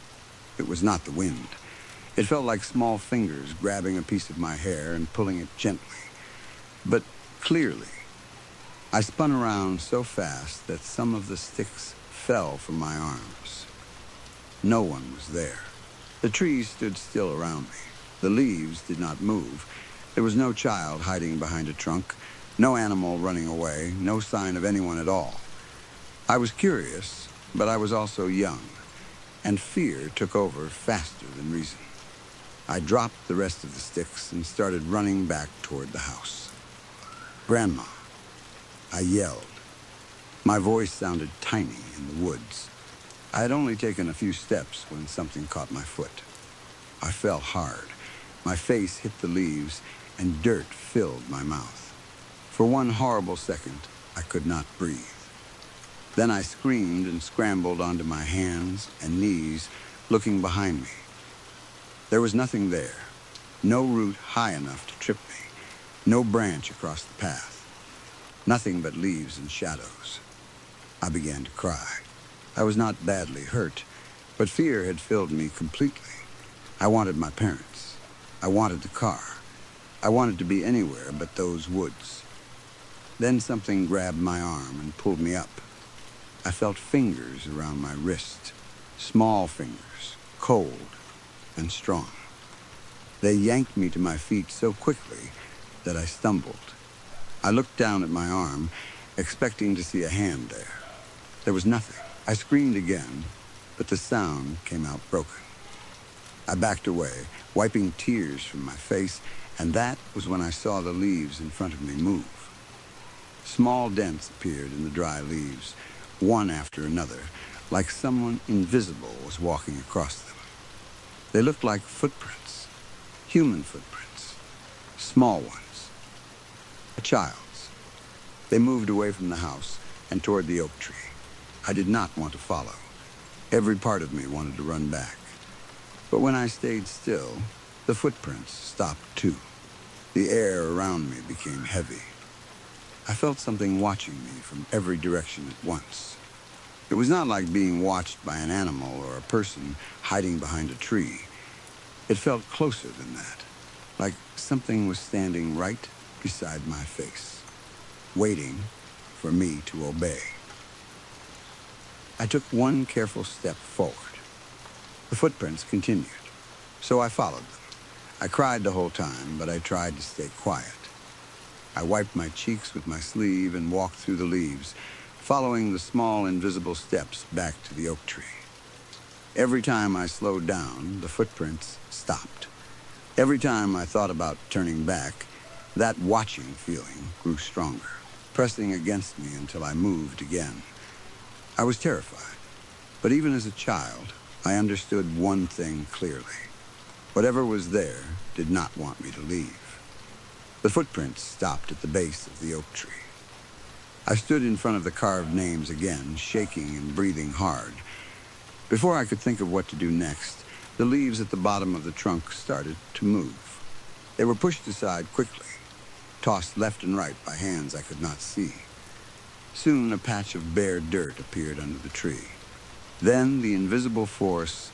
It was not the wind. It felt like small fingers grabbing a piece of my hair and pulling it gently, but clearly. I spun around so fast that some of the sticks fell from my arms. No one was there. The trees stood still around me. The leaves did not move. There was no child hiding behind a trunk, no animal running away, no sign of anyone at all. I was curious, but I was also young, and fear took over faster than reason. I dropped the rest of the sticks and started running back toward the house. Grandma, I yelled. My voice sounded tiny in the woods. I had only taken a few steps when something caught my foot. I fell hard. My face hit the leaves, and dirt filled my mouth. For one horrible second, I could not breathe. Then I screamed and scrambled onto my hands and knees, looking behind me. There was nothing there. No root high enough to trip me. No branch across the path. Nothing but leaves and shadows. I began to cry. I was not badly hurt, but fear had filled me completely. I wanted my parents. I wanted the car. I wanted to be anywhere but those woods. Then something grabbed my arm and pulled me up. I felt fingers around my wrist, small fingers, cold and strong. They yanked me to my feet so quickly that I stumbled. I looked down at my arm, expecting to see a hand there. There was nothing. I screamed again, but the sound came out broken. I backed away, wiping tears from my face, and that was when I saw the leaves in front of me move. Small dents appeared in the dry leaves, one after another, like someone invisible was walking across them. They looked like footprints, human footprints, small ones, a child's. They moved away from the house and toward the oak tree. I did not want to follow. Every part of me wanted to run back. But when I stayed still, the footprints stopped too. The air around me became heavy. I felt something watching me from every direction at once. It was not like being watched by an animal or a person hiding behind a tree. It felt closer than that, like something was standing right beside my face, waiting for me to obey. I took one careful step forward. The footprints continued, so I followed them. I cried the whole time, but I tried to stay quiet. I wiped my cheeks with my sleeve and walked through the leaves, following the small invisible steps back to the oak tree. Every time I slowed down, the footprints stopped. Every time I thought about turning back, that watching feeling grew stronger, pressing against me until I moved again. I was terrified, but even as a child, I understood one thing clearly. Whatever was there did not want me to leave. The footprints stopped at the base of the oak tree. I stood in front of the carved names again, shaking and breathing hard. Before I could think of what to do next, the leaves at the bottom of the trunk started to move. They were pushed aside quickly, tossed left and right by hands I could not see. Soon a patch of bare dirt appeared under the tree. Then the invisible force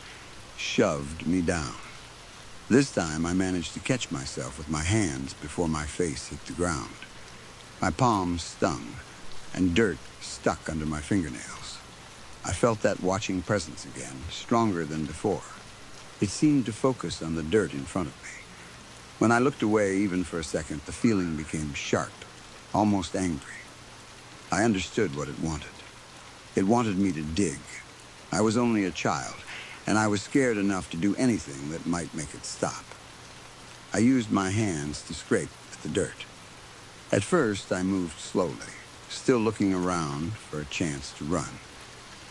shoved me down. This time I managed to catch myself with my hands before my face hit the ground. My palms stung, and dirt stuck under my fingernails. I felt that watching presence again, stronger than before. It seemed to focus on the dirt in front of me. When I looked away even for a second, the feeling became sharp, almost angry. I understood what it wanted. It wanted me to dig. I was only a child, and I was scared enough to do anything that might make it stop. I used my hands to scrape at the dirt. At first, I moved slowly, still looking around for a chance to run.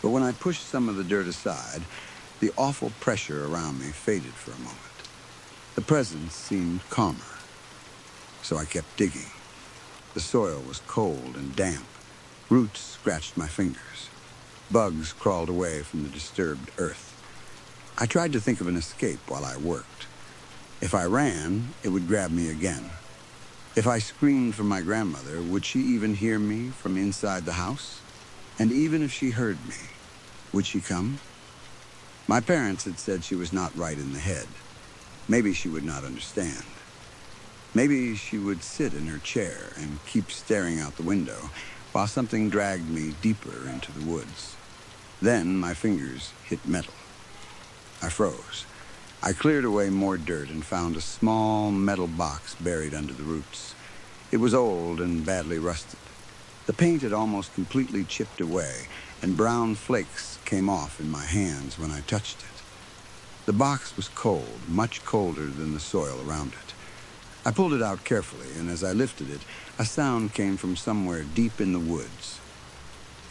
But when I pushed some of the dirt aside, the awful pressure around me faded for a moment. The presence seemed calmer, so I kept digging. The soil was cold and damp. Roots scratched my fingers. Bugs crawled away from the disturbed earth. I tried to think of an escape while I worked. If I ran, it would grab me again. If I screamed for my grandmother, would she even hear me from inside the house? And even if she heard me, would she come? My parents had said she was not right in the head. Maybe she would not understand. Maybe she would sit in her chair and keep staring out the window while something dragged me deeper into the woods. Then my fingers hit metal. I froze. I cleared away more dirt and found a small metal box buried under the roots. It was old and badly rusted. The paint had almost completely chipped away, and brown flakes came off in my hands when I touched it. The box was cold, much colder than the soil around it. I pulled it out carefully, and as I lifted it, a sound came from somewhere deep in the woods.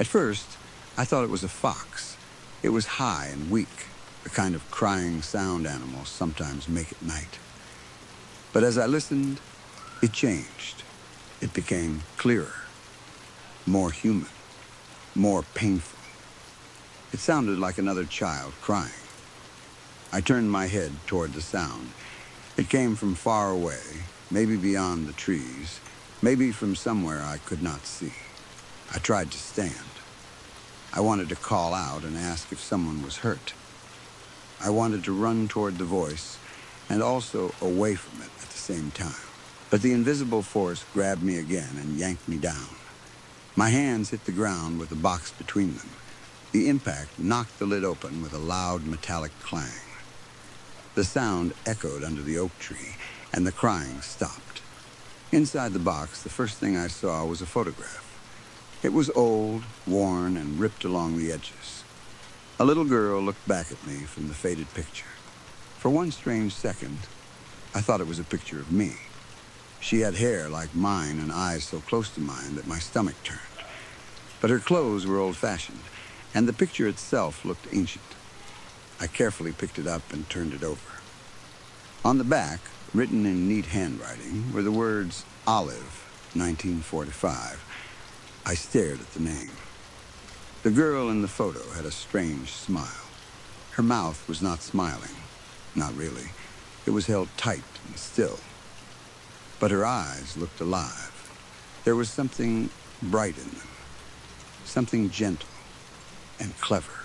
At first, I thought it was a fox. It was high and weak, the kind of crying sound animals sometimes make at night. But as I listened, it changed. It became clearer, more human, more painful. It sounded like another child crying. I turned my head toward the sound. It came from far away, maybe beyond the trees, maybe from somewhere I could not see. I tried to stand. I wanted to call out and ask if someone was hurt. I wanted to run toward the voice and also away from it at the same time. But the invisible force grabbed me again and yanked me down. My hands hit the ground with the box between them. The impact knocked the lid open with a loud metallic clang. The sound echoed under the oak tree, and the crying stopped. Inside the box, the first thing I saw was a photograph. It was old, worn, and ripped along the edges. A little girl looked back at me from the faded picture. For one strange second, I thought it was a picture of me. She had hair like mine and eyes so close to mine that my stomach turned. But her clothes were old-fashioned, and the picture itself looked ancient. I carefully picked it up and turned it over. On the back, written in neat handwriting, were the words Olive, 1945. I stared at the name. The girl in the photo had a strange smile. Her mouth was not smiling. Not really. It was held tight and still. But her eyes looked alive. There was something bright in them. Something gentle and clever.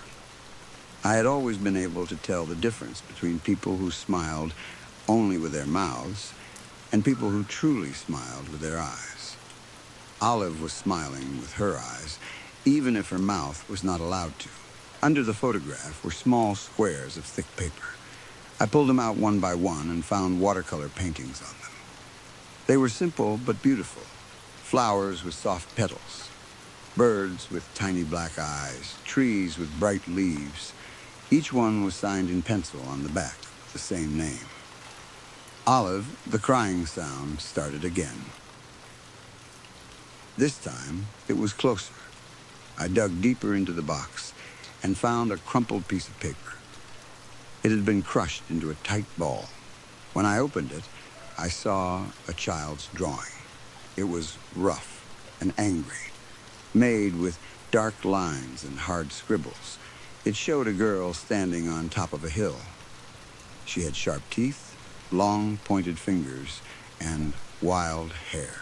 I had always been able to tell the difference between people who smiled only with their mouths and people who truly smiled with their eyes. Olive was smiling with her eyes, even if her mouth was not allowed to. Under the photograph were small squares of thick paper. I pulled them out one by one and found watercolor paintings on them. They were simple but beautiful. Flowers with soft petals, birds with tiny black eyes, trees with bright leaves. Each one was signed in pencil on the back with the same name. Olive, the crying sound started again. This time, it was closer. I dug deeper into the box and found a crumpled piece of paper. It had been crushed into a tight ball. When I opened it, I saw a child's drawing. It was rough and angry, made with dark lines and hard scribbles. It showed a girl standing on top of a hill. She had sharp teeth, long pointed fingers, and wild hair.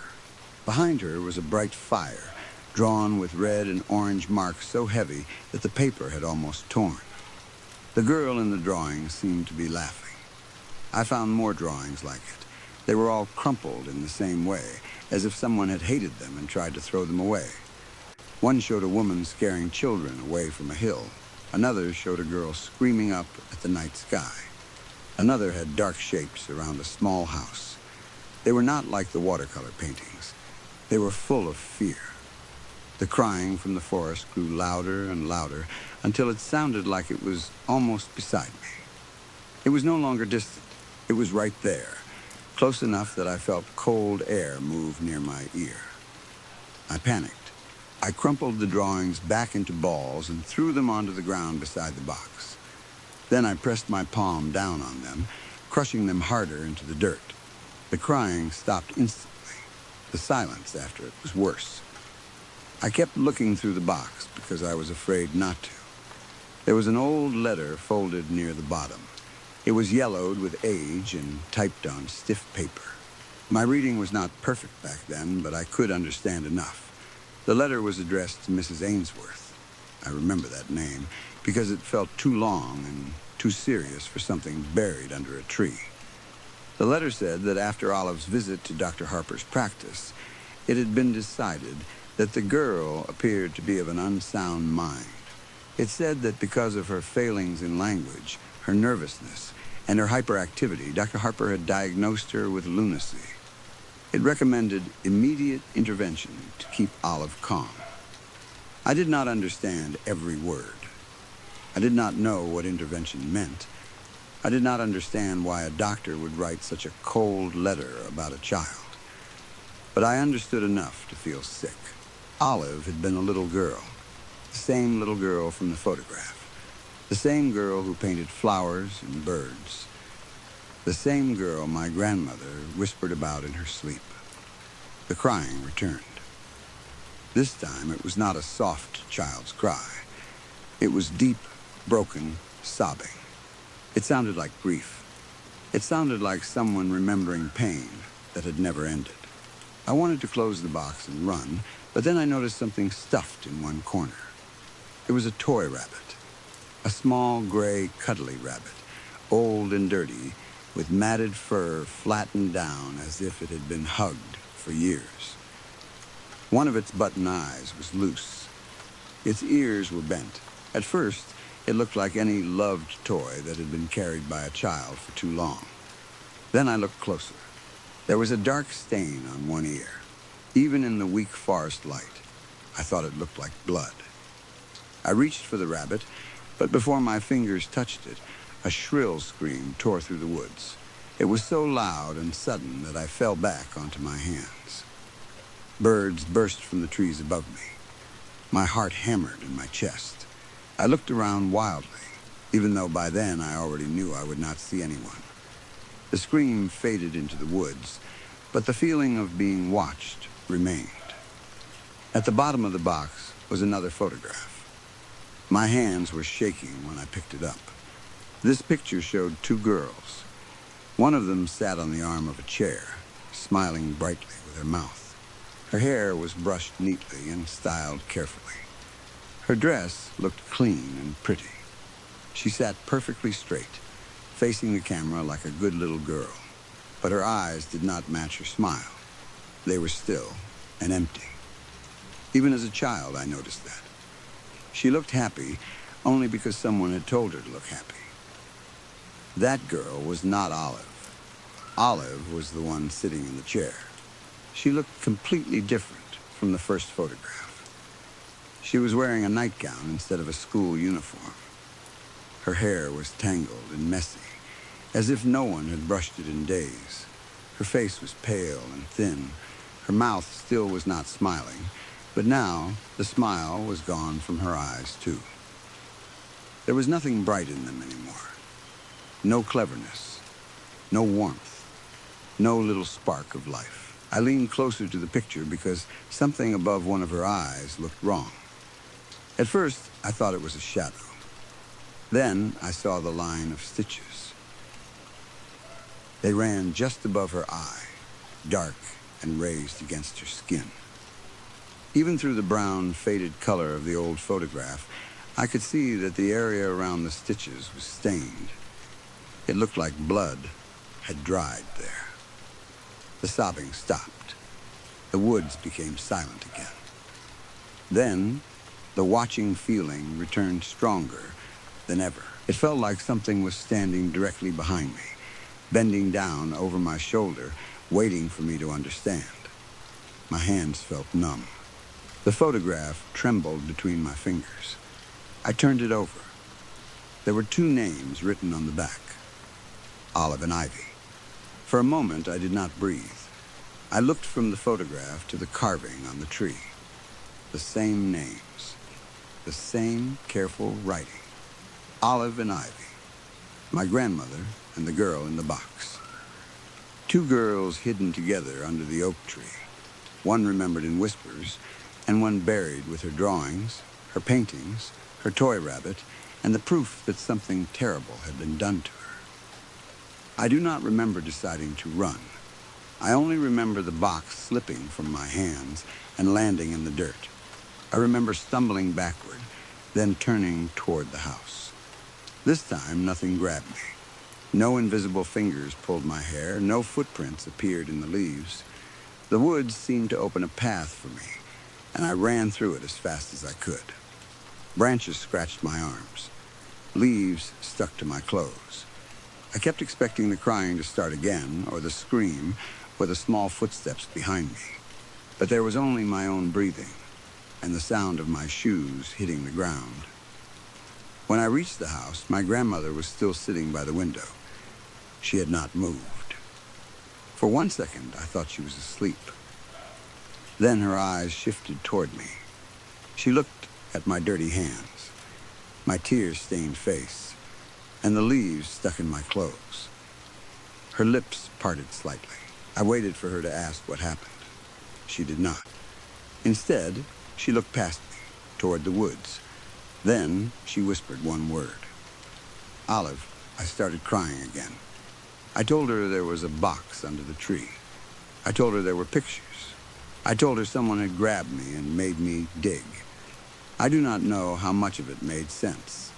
Behind her was a bright fire, drawn with red and orange marks so heavy that the paper had almost torn. The girl in the drawing seemed to be laughing. I found more drawings like it. They were all crumpled in the same way, as if someone had hated them and tried to throw them away. One showed a woman scaring children away from a hill. Another showed a girl screaming up at the night sky. Another had dark shapes around a small house. They were not like the watercolor paintings. They were full of fear. The crying from the forest grew louder and louder until it sounded like it was almost beside me. It was no longer distant. It was right there, close enough that I felt cold air move near my ear. I panicked. I crumpled the drawings back into balls and threw them onto the ground beside the box. Then I pressed my palm down on them, crushing them harder into the dirt. The crying stopped instantly. The silence after it was worse. I kept looking through the box because I was afraid not to. There was an old letter folded near the bottom. It was yellowed with age and typed on stiff paper. My reading was not perfect back then, but I could understand enough. The letter was addressed to Mrs. Ainsworth. I remember that name because it felt too long and too serious for something buried under a tree. The letter said that after Olive's visit to Dr. Harper's practice, it had been decided that the girl appeared to be of an unsound mind. It said that because of her failings in language, her nervousness, and her hyperactivity, Dr. Harper had diagnosed her with lunacy. It recommended immediate intervention to keep Olive calm. I did not understand every word. I did not know what intervention meant. I did not understand why a doctor would write such a cold letter about a child. But I understood enough to feel sick. Olive had been a little girl, the same little girl from the photograph, the same girl who painted flowers and birds, the same girl my grandmother whispered about in her sleep. The crying returned. This time it was not a soft child's cry. It was deep, broken sobbing. It sounded like grief. It sounded like someone remembering pain that had never ended. I wanted to close the box and run, but then I noticed something stuffed in one corner. It was a toy rabbit, a small, gray, cuddly rabbit, old and dirty, with matted fur flattened down as if it had been hugged for years. One of its button eyes was loose. Its ears were bent. At first, it looked like any loved toy that had been carried by a child for too long. Then I looked closer. There was a dark stain on one ear. Even in the weak forest light, I thought it looked like blood. I reached for the rabbit, but before my fingers touched it, a shrill scream tore through the woods. It was so loud and sudden that I fell back onto my hands. Birds burst from the trees above me. My heart hammered in my chest. I looked around wildly, even though by then I already knew I would not see anyone. The scream faded into the woods, but the feeling of being watched remained. At the bottom of the box was another photograph. My hands were shaking when I picked it up. This picture showed two girls. One of them sat on the arm of a chair, smiling brightly with her mouth. Her hair was brushed neatly and styled carefully. Her dress looked clean and pretty. She sat perfectly straight, facing the camera like a good little girl, but her eyes did not match her smile. They were still and empty. Even as a child, I noticed that. She looked happy only because someone had told her to look happy. That girl was not Olive. Olive was the one sitting in the chair. She looked completely different from the first photograph. She was wearing a nightgown instead of a school uniform. Her hair was tangled and messy, as if no one had brushed it in days. Her face was pale and thin. Her mouth still was not smiling, but now the smile was gone from her eyes, too. There was nothing bright in them anymore. No cleverness, no warmth, no little spark of life. I leaned closer to the picture because something above one of her eyes looked wrong. At first, I thought it was a shadow. Then I saw the line of stitches. They ran just above her eye, dark and raised against her skin. Even through the brown, faded color of the old photograph, I could see that the area around the stitches was stained. It looked like blood had dried there. The sobbing stopped. The woods became silent again. Then, the watching feeling returned stronger than ever. It felt like something was standing directly behind me, bending down over my shoulder, waiting for me to understand. My hands felt numb. The photograph trembled between my fingers. I turned it over. There were two names written on the back, Olive and Ivy. For a moment, I did not breathe. I looked from the photograph to the carving on the tree. The same names, the same careful writing. Olive and Ivy, my grandmother and the girl in the box. Two girls hidden together under the oak tree, one remembered in whispers, and one buried with her drawings, her paintings, her toy rabbit, and the proof that something terrible had been done to her. I do not remember deciding to run. I only remember the box slipping from my hands and landing in the dirt. I remember stumbling backward, then turning toward the house. This time, nothing grabbed me. No invisible fingers pulled my hair. No footprints appeared in the leaves. The woods seemed to open a path for me, and I ran through it as fast as I could. Branches scratched my arms. Leaves stuck to my clothes. I kept expecting the crying to start again, or the scream, or the small footsteps behind me. But there was only my own breathing, and the sound of my shoes hitting the ground. When I reached the house, my grandmother was still sitting by the window. She had not moved. For 1 second, I thought she was asleep. Then her eyes shifted toward me. She looked at my dirty hands, my tear-stained face, and the leaves stuck in my clothes. Her lips parted slightly. I waited for her to ask what happened. She did not. Instead, she looked past me, toward the woods. Then she whispered one word. Olive. I started crying again. I told her there was a box under the tree. I told her there were pictures. I told her someone had grabbed me and made me dig. I do not know how much of it made sense.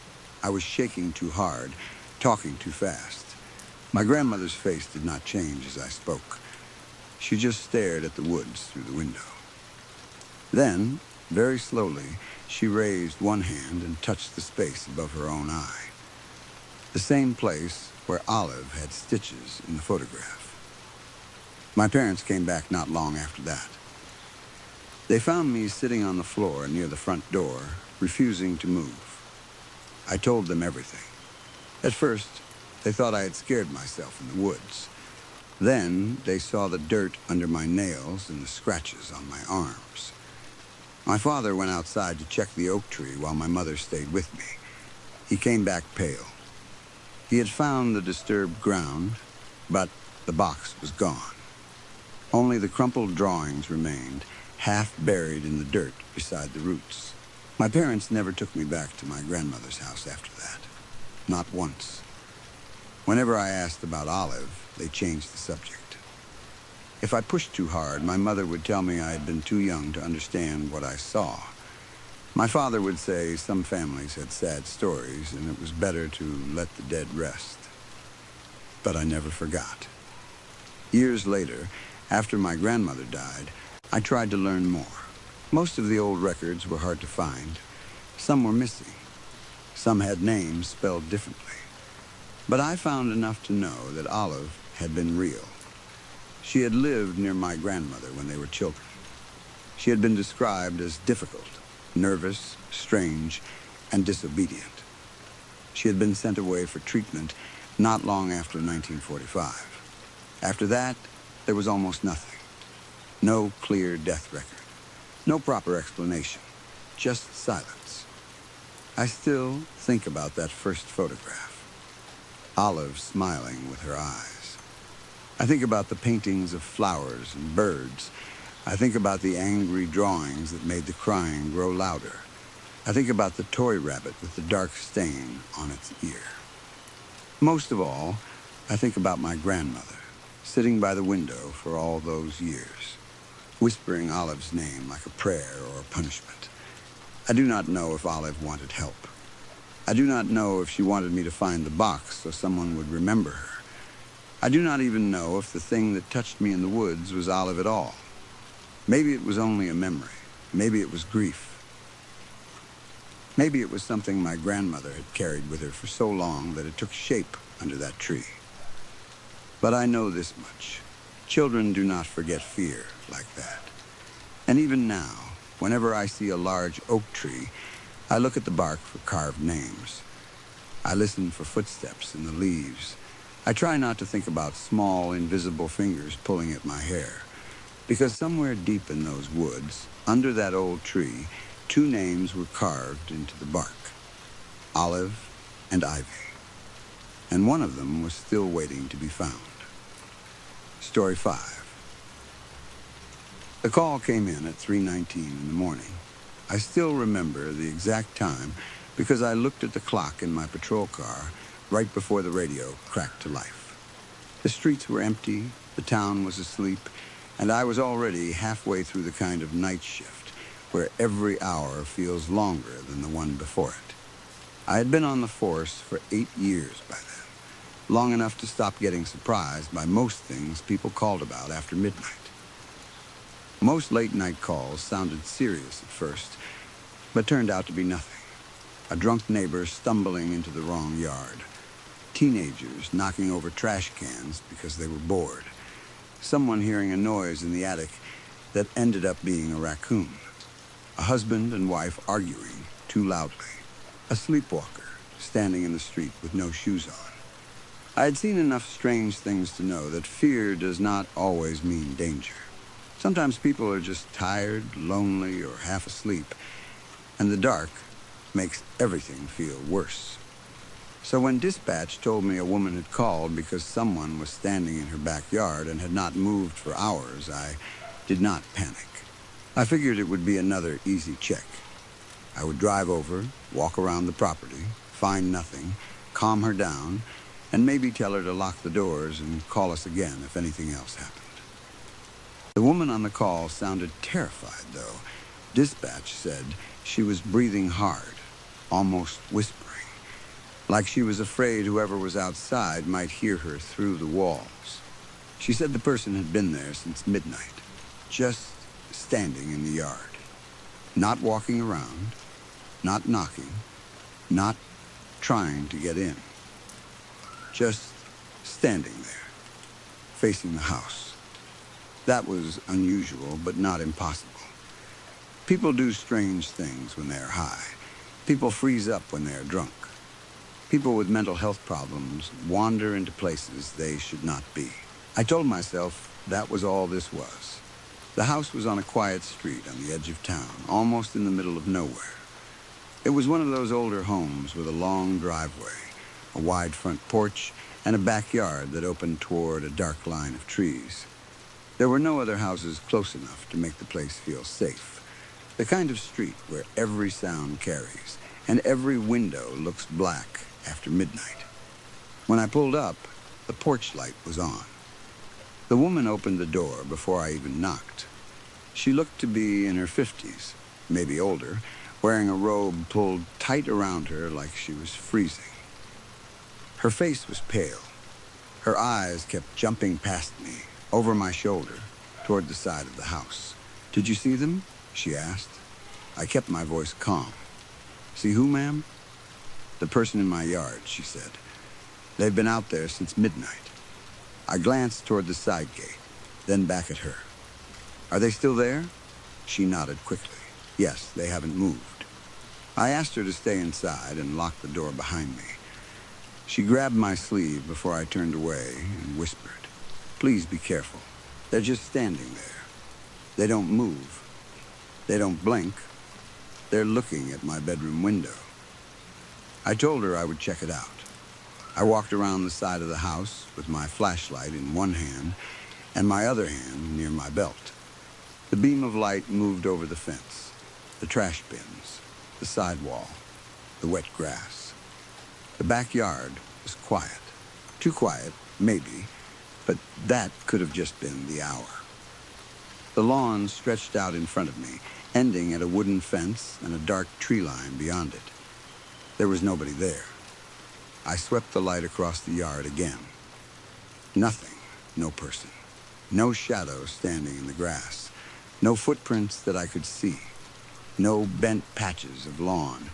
I was shaking too hard, talking too fast. My grandmother's face did not change as I spoke. She just stared at the woods through the window. Then, very slowly, she raised one hand and touched the space above her own eye. The same place where Olive had stitches in the photograph. My parents came back not long after that. They found me sitting on the floor near the front door, refusing to move. I told them everything. At first, they thought I had scared myself in the woods. Then, they saw the dirt under my nails and the scratches on my arms. My father went outside to check the oak tree while my mother stayed with me. He came back pale. He had found the disturbed ground, but the box was gone. Only the crumpled drawings remained, half buried in the dirt beside the roots. My parents never took me back to my grandmother's house after that. Not once. Whenever I asked about Olive, they changed the subject. If I pushed too hard, my mother would tell me I had been too young to understand what I saw. My father would say some families had sad stories and it was better to let the dead rest. But I never forgot. Years later, after my grandmother died, I tried to learn more. Most of the old records were hard to find. Some were missing. Some had names spelled differently. But I found enough to know that Olive had been real. She had lived near my grandmother when they were children. She had been described as difficult, nervous, strange, and disobedient. She had been sent away for treatment not long after 1945. After that, there was almost nothing. No clear death record. No proper explanation. Just silence. I still think about that first photograph. Olive smiling with her eyes. I think about the paintings of flowers and birds. I think about the angry drawings that made the crying grow louder. I think about the toy rabbit with the dark stain on its ear. Most of all, I think about my grandmother, sitting by the window for all those years, whispering Olive's name like a prayer or a punishment. I do not know if Olive wanted help. I do not know if she wanted me to find the box so someone would remember her. I do not even know if the thing that touched me in the woods was Olive at all. Maybe it was only a memory. Maybe it was grief. Maybe it was something my grandmother had carried with her for so long that it took shape under that tree. But I know this much. Children do not forget fear like that. And even now, Whenever I see a large oak tree, I look at the bark for carved names. I listen for footsteps in the leaves. I try not to think about small, invisible fingers pulling at my hair, because somewhere deep in those woods, under that old tree, two names were carved into the bark, Olive and Ivy, and one of them was still waiting to be found. Story 5. The call came in at 3:19 in the morning. I still remember the exact time because I looked at the clock in my patrol car right before the radio cracked to life. The streets were empty, the town was asleep, and I was already halfway through the kind of night shift where every hour feels longer than the one before it. I had been on the force for 8 years by then, long enough to stop getting surprised by most things people called about after midnight. Most late-night calls sounded serious at first, but turned out to be nothing. A drunk neighbor stumbling into the wrong yard. Teenagers knocking over trash cans because they were bored. Someone hearing a noise in the attic that ended up being a raccoon. A husband and wife arguing too loudly. A sleepwalker standing in the street with no shoes on. I had seen enough strange things to know that fear does not always mean danger. Sometimes people are just tired, lonely, or half asleep, and the dark makes everything feel worse. So when dispatch told me a woman had called because someone was standing in her backyard and had not moved for hours, I did not panic. I figured it would be another easy check. I would drive over, walk around the property, find nothing, calm her down, and maybe tell her to lock the doors and call us again if anything else happened. The woman on the call sounded terrified, though. Dispatch said she was breathing hard, almost whispering, like she was afraid whoever was outside might hear her through the walls. She said the person had been there since midnight, just standing in the yard, not walking around, not knocking, not trying to get in, just standing there, facing the house. That was unusual, but not impossible. People do strange things when they're high. People freeze up when they're drunk. People with mental health problems wander into places they should not be. I told myself that was all this was. The house was on a quiet street on the edge of town, almost in the middle of nowhere. It was one of those older homes with a long driveway, a wide front porch, and a backyard that opened toward a dark line of trees. There were no other houses close enough to make the place feel safe. The kind of street where every sound carries and every window looks black after midnight. When I pulled up, the porch light was on. The woman opened the door before I even knocked. She looked to be in her 50s, maybe older, wearing a robe pulled tight around her like she was freezing. Her face was pale. Her eyes kept jumping past me, over my shoulder, toward the side of the house. "Did you see them?" she asked. I kept my voice calm. "See who, ma'am?" "The person in my yard," she said. "They've been out there since midnight." I glanced toward the side gate, then back at her. "Are they still there?" She nodded quickly. "Yes, they haven't moved." I asked her to stay inside and lock the door behind me. She grabbed my sleeve before I turned away and whispered, "Please be careful. They're just standing there. They don't move. They don't blink. They're looking at my bedroom window." I told her I would check it out. I walked around the side of the house with my flashlight in one hand and my other hand near my belt. The beam of light moved over the fence, the trash bins, the sidewall, the wet grass. The backyard was quiet. Too quiet, maybe, but that could have just been the hour. The lawn stretched out in front of me, ending at a wooden fence and a dark tree line beyond it. There was nobody there. I swept the light across the yard again. Nothing, no person. No shadow standing in the grass. No footprints that I could see. No bent patches of lawn.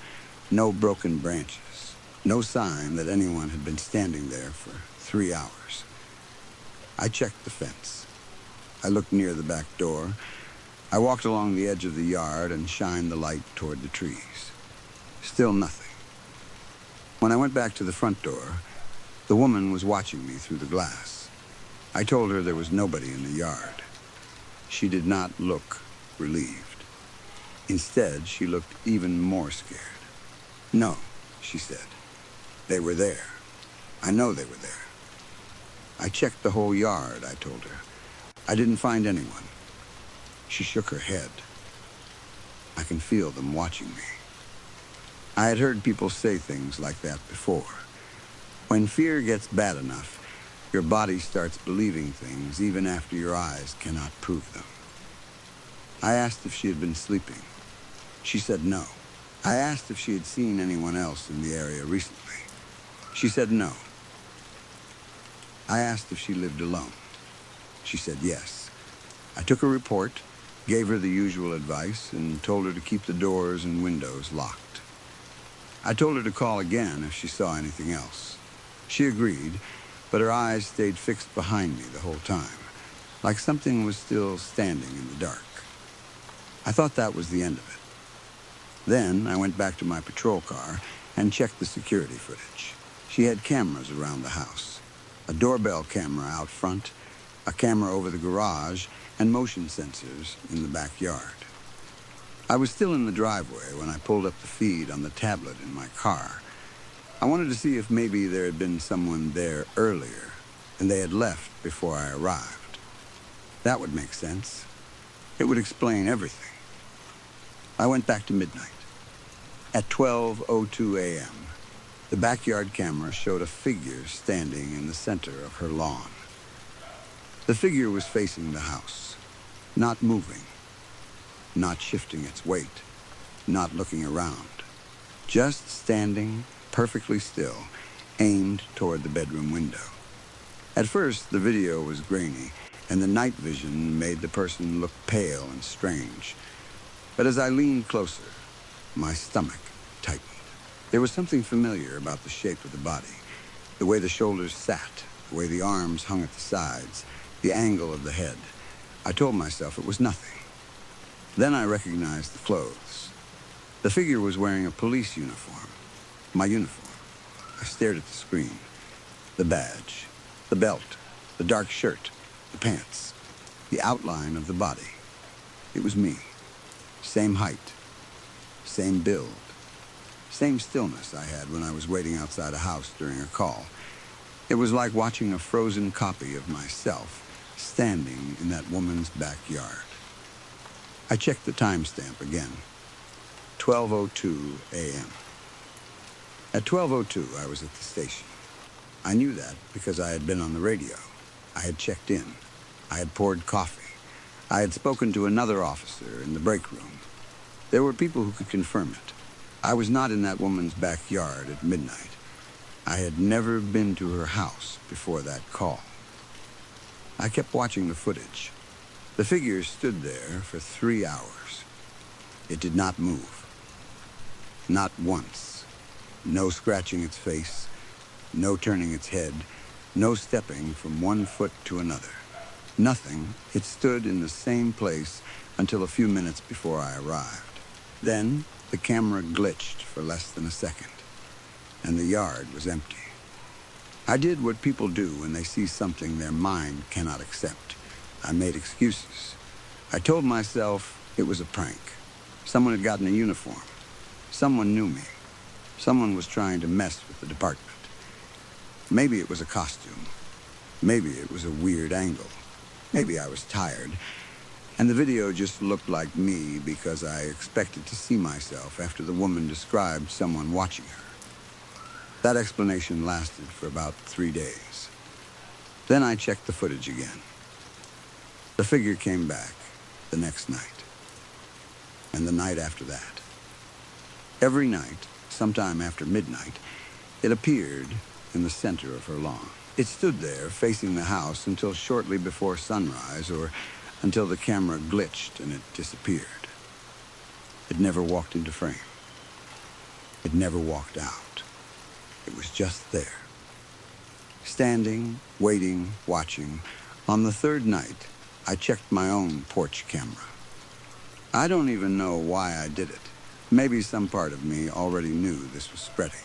No broken branches. No sign that anyone had been standing there for 3 hours. I checked the fence. I looked near the back door. I walked along the edge of the yard and shined the light toward the trees. Still nothing. When I went back to the front door, the woman was watching me through the glass. I told her there was nobody in the yard. She did not look relieved. Instead, she looked even more scared. "No," she said. "They were there. I know they were there." "I checked the whole yard," I told her. "I didn't find anyone." She shook her head. "I can feel them watching me." I had heard people say things like that before. When fear gets bad enough, your body starts believing things even after your eyes cannot prove them. I asked if she had been sleeping. She said no. I asked if she had seen anyone else in the area recently. She said no. I asked if she lived alone. She said yes. I took a report, gave her the usual advice, and told her to keep the doors and windows locked. I told her to call again if she saw anything else. She agreed, but her eyes stayed fixed behind me the whole time, like something was still standing in the dark. I thought that was the end of it. Then I went back to my patrol car and checked the security footage. She had cameras around the house, a doorbell camera out front, a camera over the garage, and motion sensors in the backyard. I was still in the driveway when I pulled up the feed on the tablet in my car. I wanted to see if maybe there had been someone there earlier and they had left before I arrived. That would make sense. It would explain everything. I went back to midnight. At 12:02 a.m., the backyard camera showed a figure standing in the center of her lawn. The figure was facing the house, not moving, not shifting its weight, not looking around, just standing perfectly still, aimed toward the bedroom window. At first, the video was grainy, and the night vision made the person look pale and strange. But as I leaned closer, my stomach tightened. There was something familiar about the shape of the body, the way the shoulders sat, the way the arms hung at the sides, the angle of the head. I told myself it was nothing. Then I recognized the clothes. The figure was wearing a police uniform, my uniform. I stared at the screen. The badge, the belt, the dark shirt, the pants, the outline of the body. It was me. Same height, same build, same stillness I had when I was waiting outside a house during a call. It was like watching a frozen copy of myself standing in that woman's backyard. I checked the timestamp again. 12:02 a.m. At 12:02, I was at the station. I knew that because I had been on the radio. I had checked in. I had poured coffee. I had spoken to another officer in the break room. There were people who could confirm it. I was not in that woman's backyard at midnight. I had never been to her house before that call. I kept watching the footage. The figure stood there for 3 hours. It did not move. Not once. No scratching its face, no turning its head, no stepping from one foot to another. Nothing. It stood in the same place until a few minutes before I arrived. Then the camera glitched for less than a second, and the yard was empty. I did what people do when they see something their mind cannot accept. I made excuses. I told myself it was a prank. Someone had gotten a uniform. Someone knew me. Someone was trying to mess with the department. Maybe it was a costume. Maybe it was a weird angle. Maybe I was tired, and the video just looked like me because I expected to see myself after the woman described someone watching her. That explanation lasted for about 3 days. Then I checked the footage again. The figure came back the next night, and the night after that. Every night, sometime after midnight, it appeared in the center of her lawn. It stood there facing the house until shortly before sunrise or until the camera glitched and it disappeared. It never walked into frame. It never walked out. It was just there. Standing, waiting, watching. On the third night, I checked my own porch camera. I don't even know why I did it. Maybe some part of me already knew this was spreading.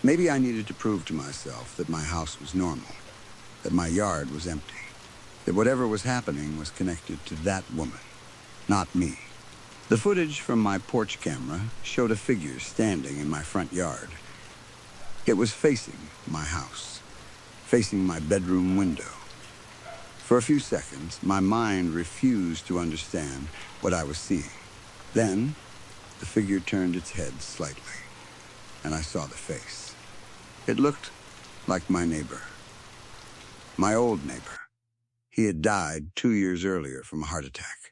Maybe I needed to prove to myself that my house was normal, that my yard was empty, that whatever was happening was connected to that woman, not me. The footage from my porch camera showed a figure standing in my front yard. It was facing my house, facing my bedroom window. For a few seconds, my mind refused to understand what I was seeing. Then, the figure turned its head slightly, and I saw the face. It looked like my neighbor, my old neighbor. He had died 2 years earlier from a heart attack.